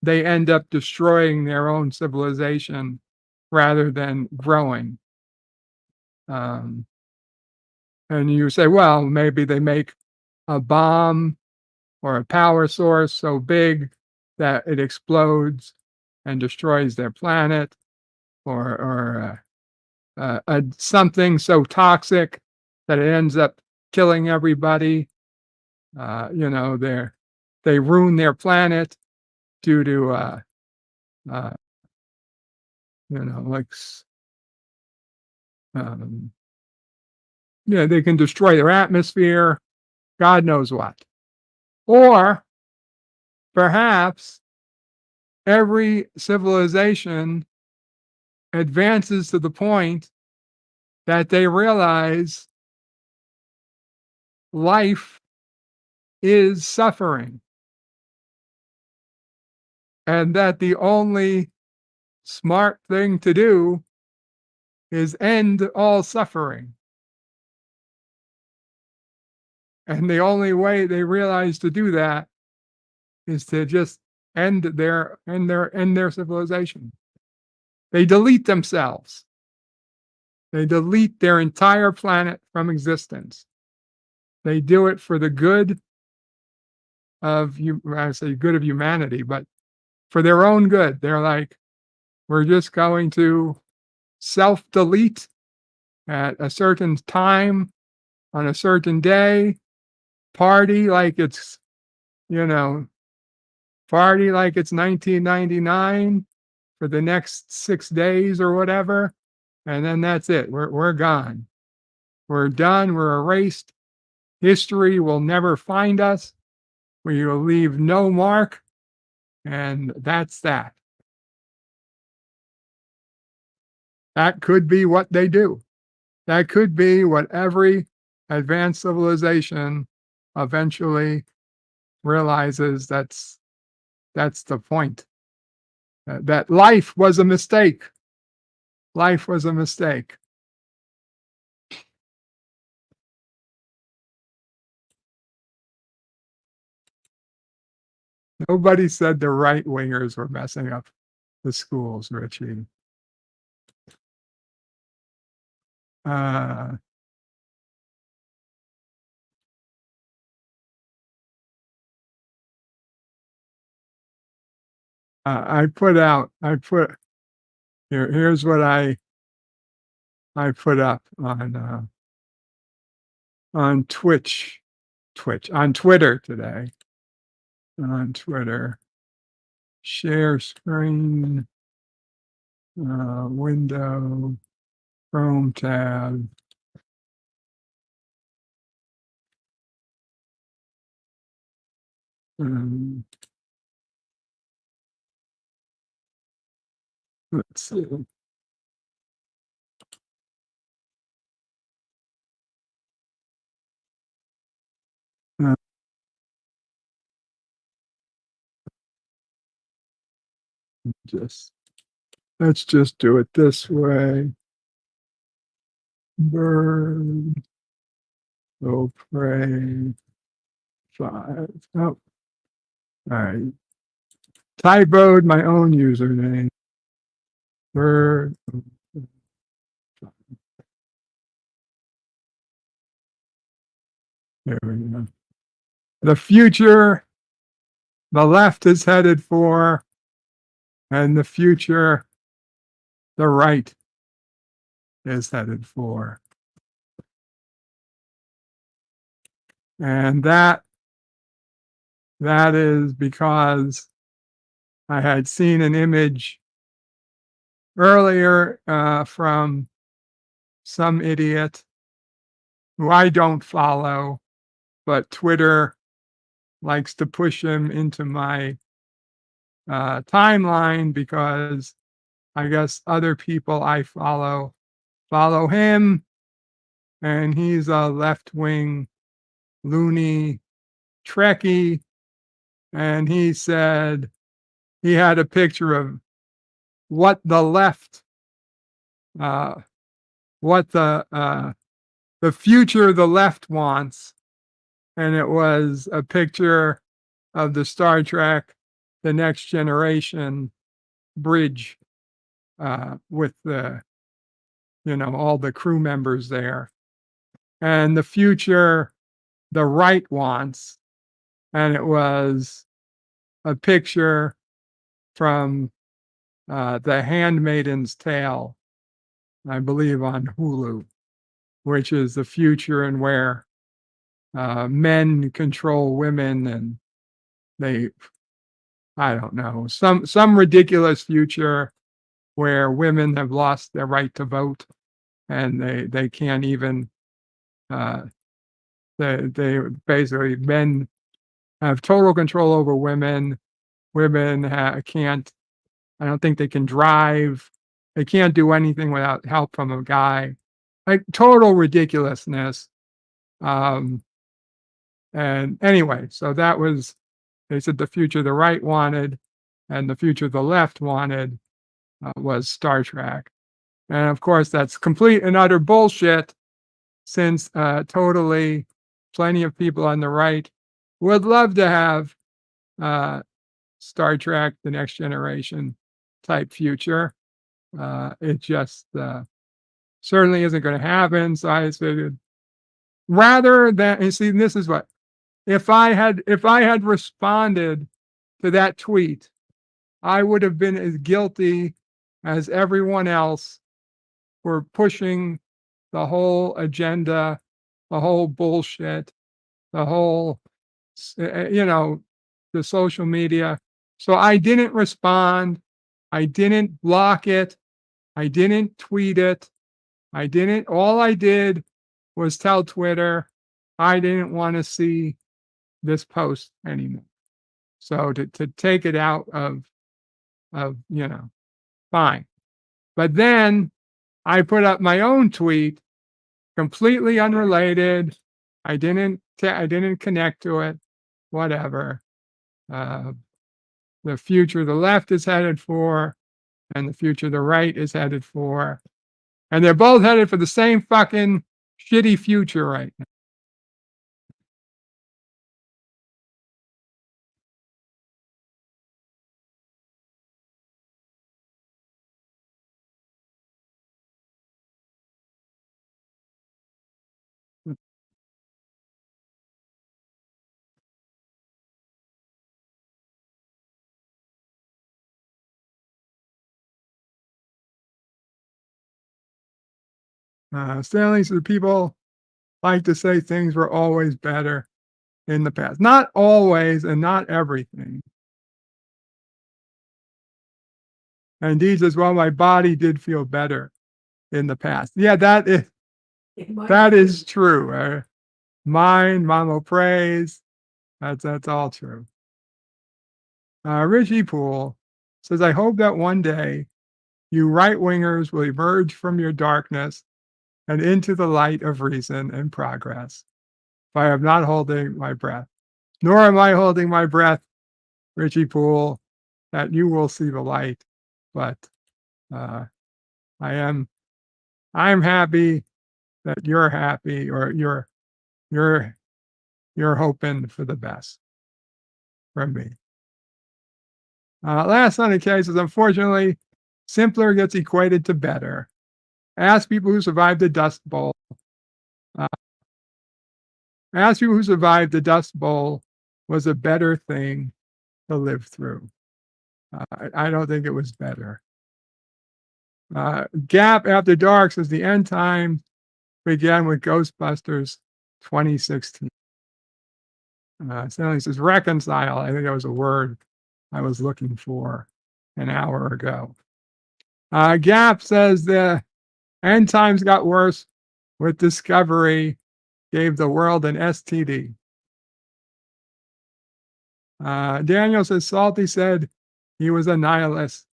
they end up destroying their own civilization rather than growing. And you say, well, maybe they make a bomb or a power source so big that it explodes and destroys their planet, or something so toxic that it ends up killing everybody. They ruin their planet due to they can destroy their atmosphere, God knows what. Or perhaps every civilization advances to the point that they realize life is suffering, and that the only smart thing to do is end all suffering. And the only way they realize to do that is to just end their civilization. They delete themselves. They delete their entire planet from existence. They do it for the good of I say good of humanity, but for their own good. They're like, we're just going to self-delete at a certain time on a certain day, party like it's 1999 for the next 6 days or whatever, and then that's it. We're gone. We're done. We're erased. History will never find us. We will leave no mark, and that's that. That could be what they do. That could be what every advanced civilization eventually realizes that's the point. That life was a mistake. life was a mistake. Nobody said the right wingers were messing up the schools, Richie. Uh, I put here's what I put up on on Twitter today. On Twitter, share screen, window, Chrome tab. Let's see. Let's just do it this way. Bird, oh, pray, 5. Oh, all right. Typoed my own username. Bird. There we go. The future the left is headed for, and the future the right is headed for. And that is because I had seen an image earlier from some idiot who I don't follow, but Twitter likes to push him into my timeline because I guess other people I follow him, and he's a left-wing loony Trekkie, and he said he had a picture of what the left, what the future the left wants, and it was a picture of the Star Trek The Next Generation bridge with the, all the crew members there. And the future the right wants, and it was a picture from The Handmaid's Tale, I believe on Hulu, which is the future and where men control women, and I don't know, some ridiculous future where women have lost their right to vote, and they can't even, they basically, men have total control over women. Women can't, I don't think they can drive. They can't do anything without help from a guy. Like total ridiculousness. And anyway, so that was, they said the future the right wanted and the future the left wanted was Star Trek. And of course, that's complete and utter bullshit, since totally plenty of people on the right would love to have Star Trek, The Next Generation type future. It just certainly isn't going to happen. So I figured, rather than, you see, this is what, if I had responded to that tweet, I would have been as guilty as everyone else for pushing the whole agenda, the whole bullshit, the whole, the social media. So I didn't respond. I didn't block it. I didn't tweet it. All I did was tell Twitter I didn't want to see this post anymore. So to take it out of, fine. But then I put up my own tweet, completely unrelated. I didn't connect to it, whatever. The future the left is headed for, and the future the right is headed for. And they're both headed for the same fucking shitty future right now. Stanley said people like to say things were always better in the past. Not always and not everything. And he says, well, my body did feel better in the past. Yeah, that is true. Mind, mama praise. That's all true. Richie Poole says, I hope that one day you right wingers will emerge from your darkness and into the light of reason and progress. If I am not holding my breath, nor am I holding my breath, Richie Poole, that you will see the light. But I'm happy that you're happy, or you're hoping for the best from me. Last on the case is, unfortunately, simpler gets equated to better. Ask people who survived the Dust Bowl. Ask people who survived the Dust Bowl was a better thing to live through. I don't think it was better. Gap After Dark says the end times began with Ghostbusters 2016. Stanley says reconcile. I think that was a word I was looking for an hour ago. Gap says the end times got worse with Discovery, gave the world an STD. Daniel says Salty said he was a nihilist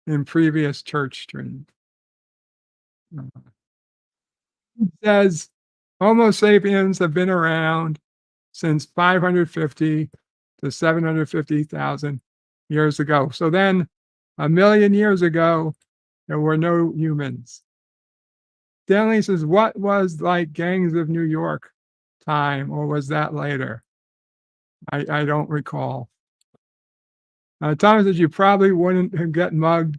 in previous church stream. Says Homo sapiens have been around since 550 to 750,000 years ago. So then, 1,000,000 years ago, there were no humans. Stanley says, what was like Gangs of New York time, or was that later? I don't recall. Thomas says you probably wouldn't have get mugged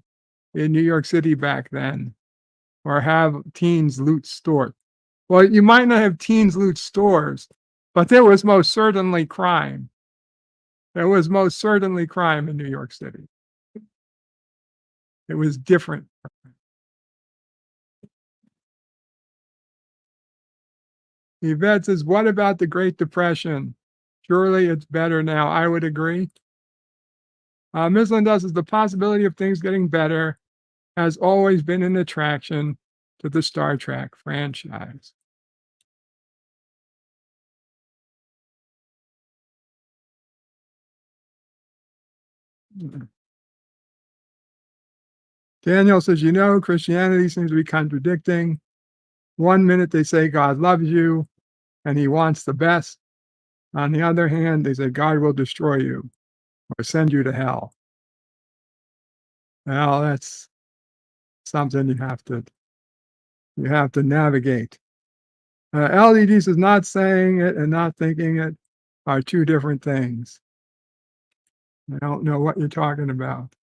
in New York City back then, or have teens loot stores. Well, you might not have teens loot stores, but there was most certainly crime. There was most certainly crime in New York City. It was different. Yvette says, what about the Great Depression? Surely it's better now. I would agree. Ms. Linda says, the possibility of things getting better has always been an attraction to the Star Trek franchise. Daniel says, Christianity seems to be contradicting. One minute they say God loves you and he wants the best. On the other hand, they say God will destroy you or send you to hell. Well, that's something you have to navigate. LDD says not saying it and not thinking it are two different things. I don't know what you're talking about.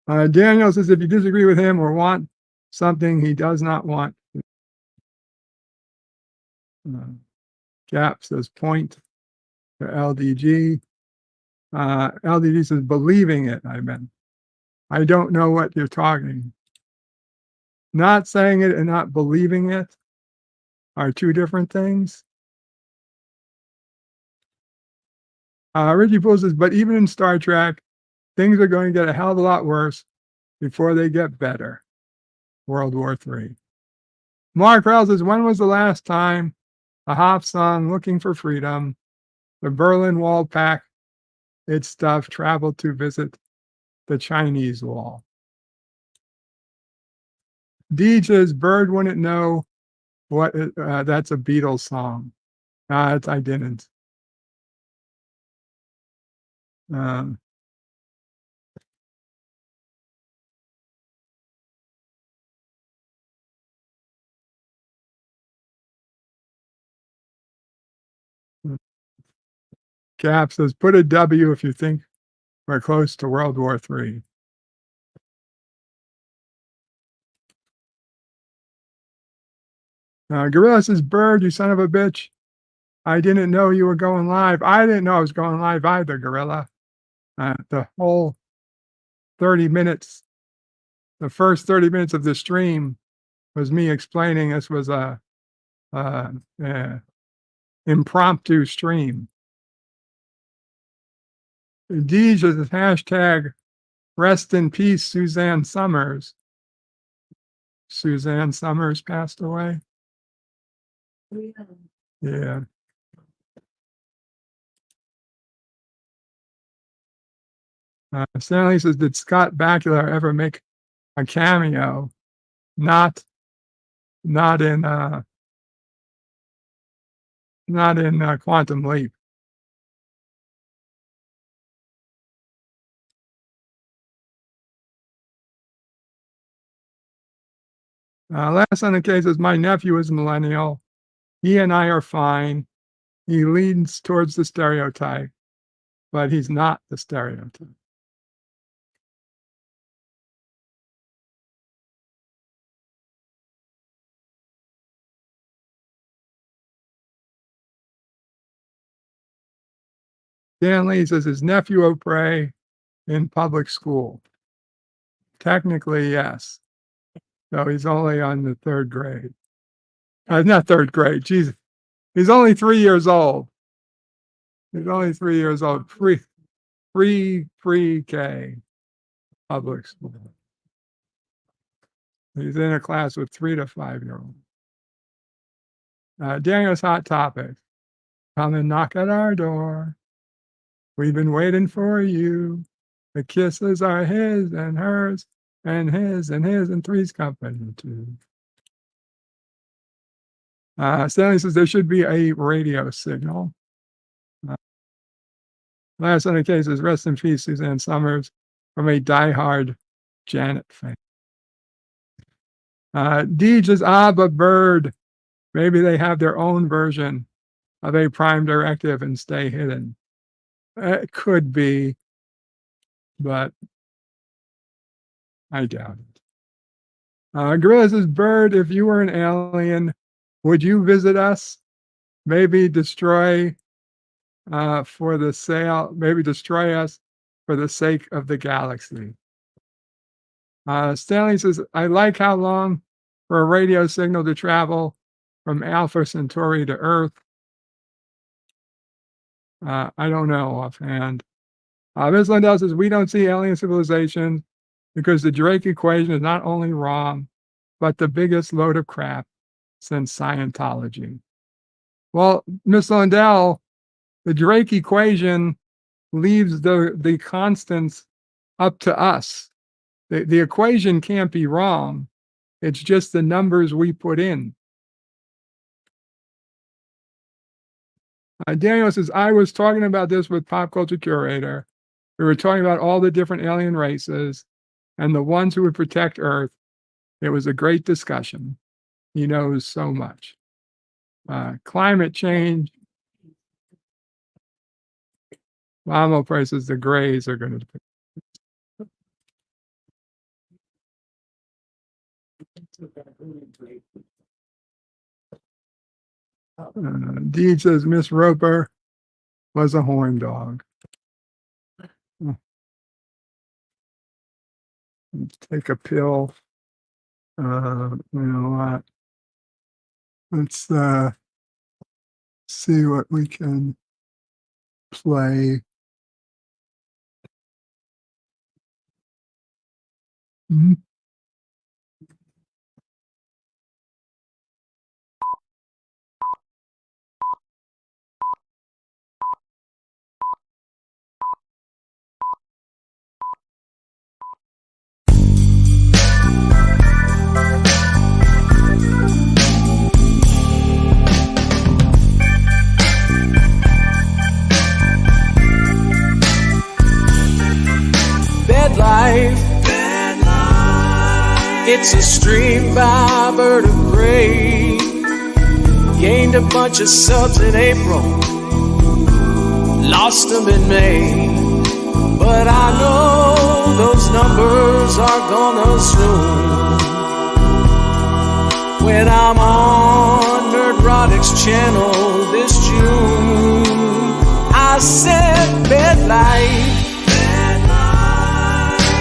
Daniel says if you disagree with him or want something he does not want. Gap says point to LDG. LDG says believing it, I don't know what you're talking. Not saying it and not believing it are two different things. Richie Poole says, but even in Star Trek, things are going to get a hell of a lot worse before they get better. World War III. Mark Rowell says, when was the last time a Hop song Looking for Freedom, the Berlin Wall packed its stuff, traveled to visit the Chinese Wall? Dee says, Bird wouldn't know what that's a Beatles song. I didn't. Cap says, put a W if you think we're close to World War III. Gorilla says, Bird, you son of a bitch. I didn't know you were going live. I didn't know I was going live either, Gorilla. The whole 30 minutes, the first 30 minutes of the stream was me explaining this was a impromptu stream. Deej is hashtag rest in peace, Suzanne Summers. Suzanne Summers passed away. Yeah. Stanley says, did Scott Bakula ever make a cameo? Not in Quantum Leap. Last on the case is my nephew is millennial. He and I are fine. He leans towards the stereotype, but he's not the stereotype. Dan Lee says his nephew will pray in public school. Technically, yes. So he's only on the third grade. Not third grade, Jesus. He's only 3 years old. He's only 3 years old. Pre-K public school. He's in a class with 3 to 5 year olds. Daniel's hot topic. Come and knock at our door. We've been waiting for you. The kisses are his and hers and his and Three's company too. Stanley says there should be a radio signal. Last on the case is rest in peace, Suzanne Summers, from a diehard Janet fan. Deej is but Bird. Maybe they have their own version of a prime directive and stay hidden. It could be, but I doubt it. Gorilla says, Bird, if you were an alien, would you visit us? Maybe destroy for the sale, maybe destroy us for the sake of the galaxy. Stanley says, I like how long for a radio signal to travel from Alpha Centauri to Earth. I don't know offhand. Ms. Lindell says, we don't see alien civilization because the Drake equation is not only wrong, but the biggest load of crap since Scientology. Well, Ms. Lindell, the Drake equation leaves the constants up to us. The equation can't be wrong. It's just the numbers we put in. Daniel says, I was talking about this with Pop Culture Curator. We were talking about all the different alien races and the ones who would protect Earth. It was a great discussion. He knows so much. Climate change. Lamo prices, the grays are going to pick. Deej says Miss Roper was a horn dog. Take a pill. You know what? Let's see what we can play. Mm-hmm. It's a stream by Bird of Prey. Gained a bunch of subs in April. lost them in May. But I know those numbers are gonna zoom when I'm on Nerdrotic's channel this June. I said bed life,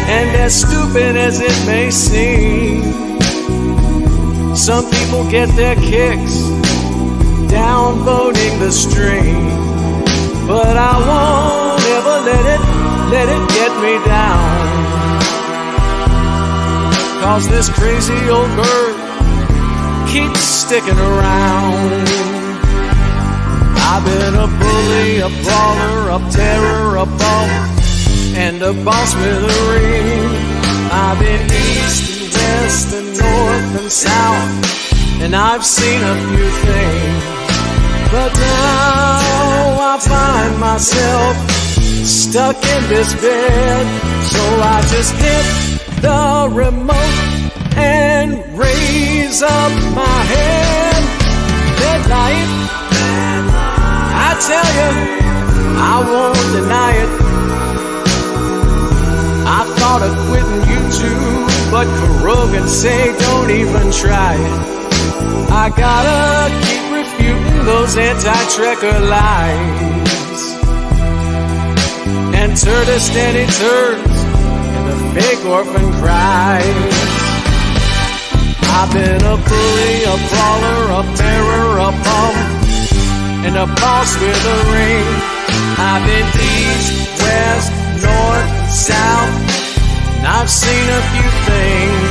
and as stupid as it may seem, some people get their kicks downvoting the stream. But I won't ever let it get me down, 'cause this crazy old bird keeps sticking around. I've been a bully, a brawler, a terror, a bum, and a boss with a ring. I've been east and west and north and south, and I've seen a few things. But now I find myself stuck in this bed, so I just hit the remote and raise up my head. Bed life, I tell you, I won't deny it. I thought of quitting YouTube, but Rogan say don't even try it. I gotta keep refuting those anti-trekker lies and turd-a-steady turds and the fake orphan cries. I've been a bully, a brawler, a terror, a bum, and a boss with a ring. I've been east, west, north, south, and I've seen a few things.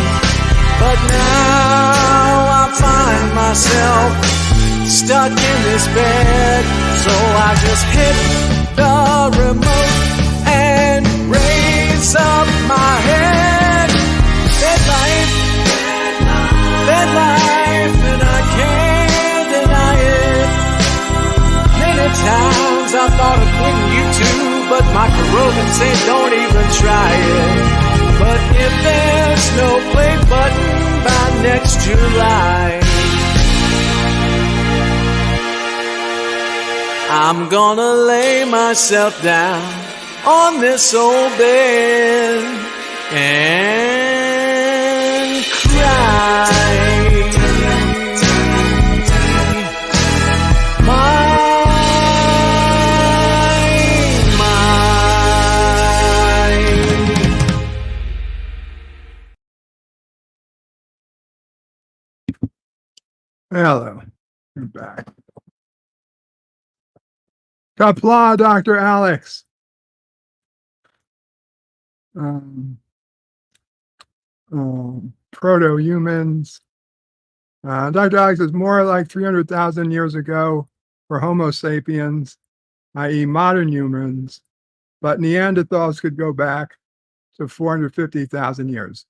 But now I find myself stuck in this bed, so I just hit the remote and raise up my head. Bed life, and I can't deny it. Many times I thought of quitting YouTube, but my Rogan said don't even try it. But if there's no play button by next July, I'm gonna lay myself down on this old bed and cry. Hello, you're back. Qapla, Dr. Alex. Proto-humans. Dr. Alex is more like 300,000 years ago for Homo sapiens, i.e. modern humans, but Neanderthals could go back to 450,000 years.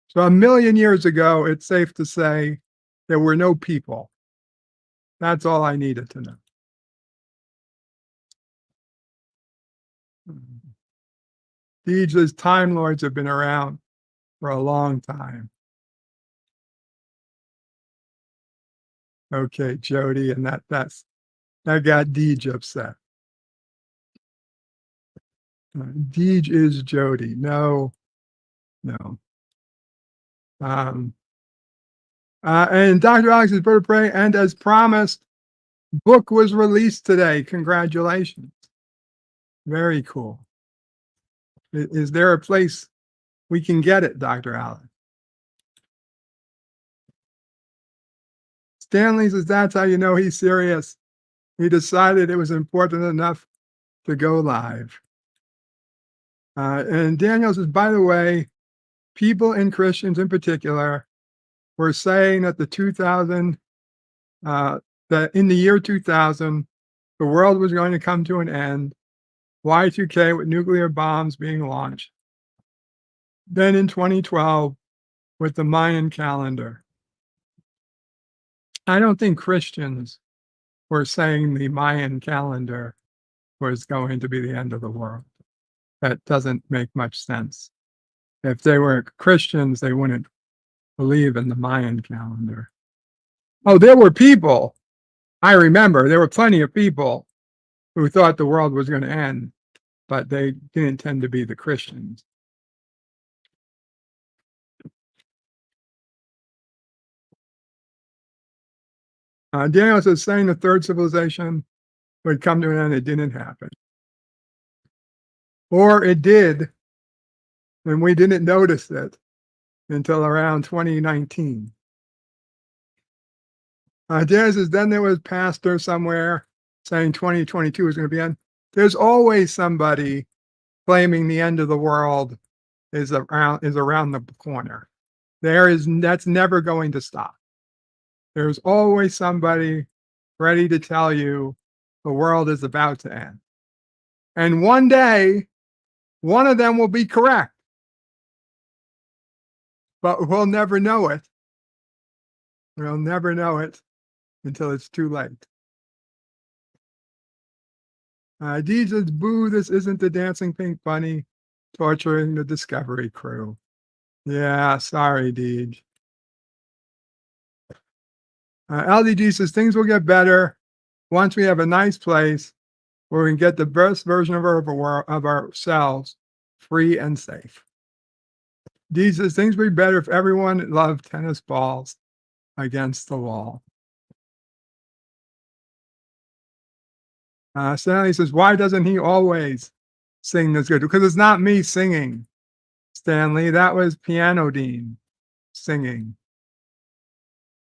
So 1,000,000 years ago, it's safe to say there were no people. That's all I needed to know. These Time Lords have been around for a long time. Okay, Jody, and that got Deej upset. Deej is Jody. No. And Dr. Alex's Bird of Prey, and as promised, book was released today. Congratulations. Very cool. Is there a place we can get it, Dr. Alex? Stanley says that's how you know he's serious. He decided it was important enough to go live. And Daniel says, by the way, people and Christians in particular were saying that that in the year 2000, the world was going to come to an end. Y2K with nuclear bombs being launched. Then in 2012 with the Mayan calendar. I don't think Christians were saying the Mayan calendar was going to be the end of the world. That doesn't make much sense. If they were Christians, they wouldn't believe in the Mayan calendar. Oh, there were people. I remember there were plenty of people who thought the world was going to end, but they didn't tend to be the Christians. Daniel says saying the third civilization would come to an end, it didn't happen. Or it did, and we didn't notice it until around 2019. Daniel says then there was a pastor somewhere saying 2022 is going to be end. There's always somebody claiming the end of the world is around the corner. That's never going to stop. There's always somebody ready to tell you the world is about to end. And one day, one of them will be correct. But we'll never know it. We'll never know it until it's too late. Deej says, boo, this isn't the dancing pink bunny torturing the Discovery crew. Yeah, sorry, Deej. LDG says, things will get better once we have a nice place where we can get the best version of ourselves free and safe. Deej says, things would be better if everyone loved tennis balls against the wall. Stanley says, why doesn't he always sing this good? Because it's not me singing, Stanley. That was Piano Dean singing,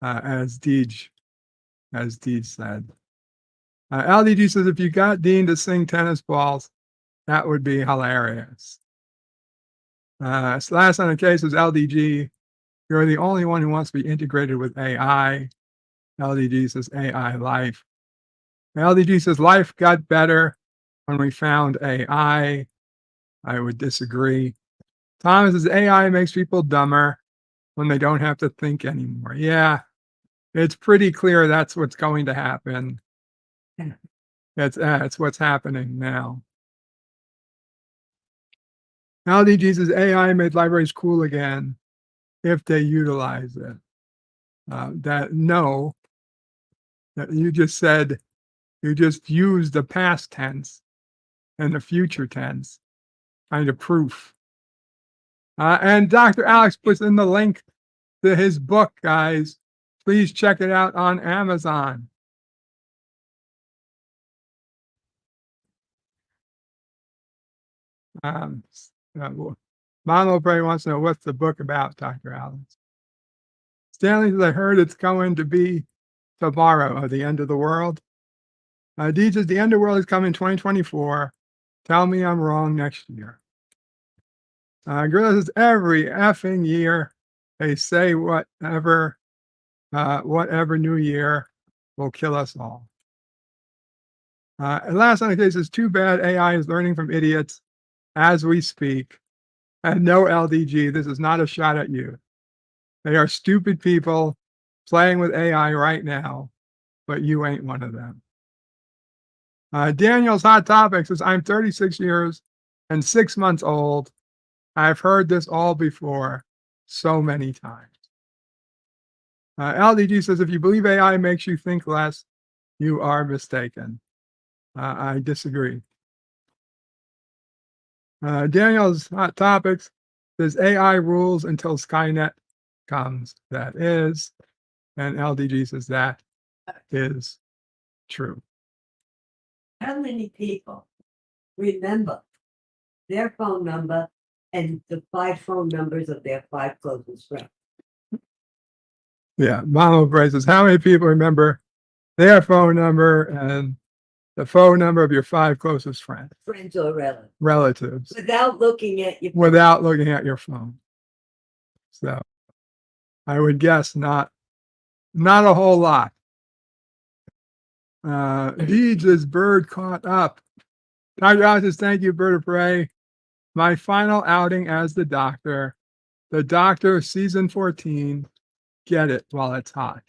as Deej said. LDG says, if you got Dean to sing tennis balls, that would be hilarious. Last on the case is LDG. You're the only one who wants to be integrated with AI. LDG says AI life. LDG says life got better when we found AI. I would disagree. Thomas says AI makes people dumber when they don't have to think anymore. Yeah, it's pretty clear that's what's going to happen. It's what's happening now. LDG says AI made libraries cool again if they utilize it. That you just said, you just used the past tense and the future tense kind of proof. And Dr. Alex puts in the link to his book, guys. Please check it out on Amazon. Mama Bray wants to know what's the book about, Dr. Alex. Stanley says, I heard it's going to be tomorrow, or the end of the world. Dee says, the end of the world is coming 2024. Tell me I'm wrong next year. Gorilla says, every effing year they say whatever new year will kill us all. And last on the case is too bad AI is learning from idiots as we speak. And no LDG, this is not a shot at you. They are stupid people playing with AI right now, but you ain't one of them. Daniel's Hot Topic says, I'm 36 years and 6 months old. I've heard this all before so many times. LDG says, if you believe AI makes you think less, you are mistaken. I disagree. Daniel's Hot Topics says AI rules until Skynet comes. That is. And LDG says that is true. How many people remember their phone number and the 5 phone numbers of their 5 closest friends? Yeah, Mama Bray says, how many people remember their phone number and the phone number of your 5 closest friends? Friends or relatives. Relatives. Without looking at your phone. Without looking at your phone. So I would guess not a whole lot. Deej is bird caught up. Dr. Alex says, thank you, Bird of Prey. My final outing as the Doctor. The Doctor, season 14. Get it while it's hot.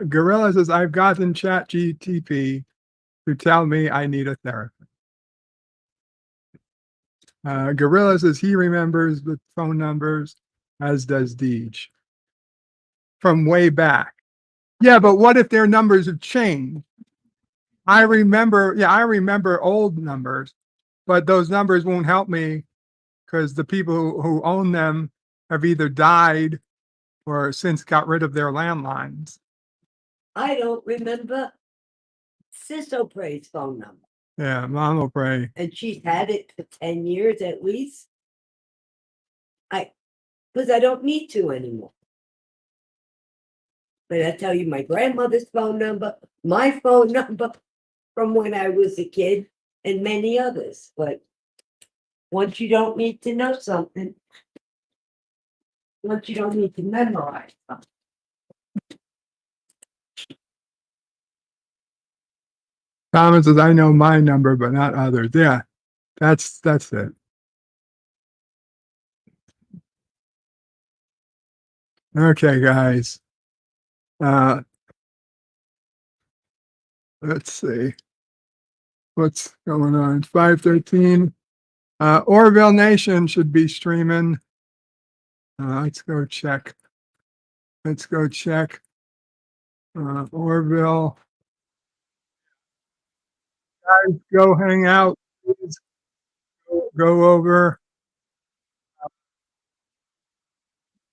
Gorilla says, I've gotten ChatGPT to tell me I need a therapist. Gorilla says he remembers the phone numbers, as does Deej. From way back. Yeah, but what if their numbers have changed? I remember old numbers, but those numbers won't help me because the people who own them have either died or since got rid of their landlines. I don't remember Sis O'Pre's phone number, Yeah, Mom will pray. and she's had it for 10 years at least. Because I don't need to anymore. But I tell you my grandmother's phone number, my phone number from when I was a kid, and many others. But once you don't need to know something, once you don't need to memorize something. Thomas says, I know my number, but not others. Yeah, that's it. Okay, guys. Let's see. What's going on? 5:13. Orville Nation should be streaming. Let's go check. Orville. Guys, go hang out. Please go over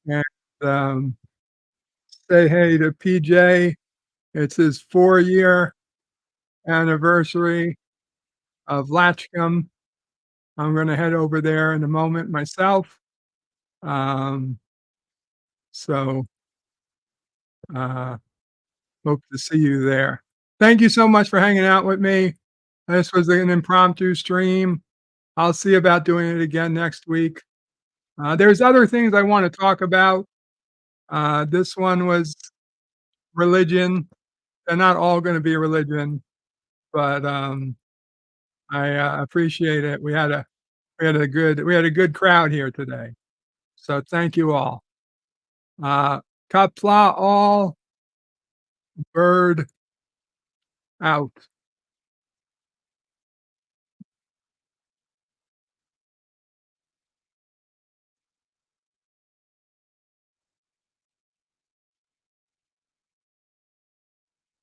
and say hey to PJ. It's his 4-year anniversary of Latchcombe. I'm going to head over there in a moment myself. So hope to see you there. Thank you so much for hanging out with me. This was an impromptu stream. I'll see about doing it again next week. There's other things I want to talk about. This one was religion. They're not all going to be religion, but I appreciate it. We had a good crowd here today. So thank you all. Qapla all, bird out.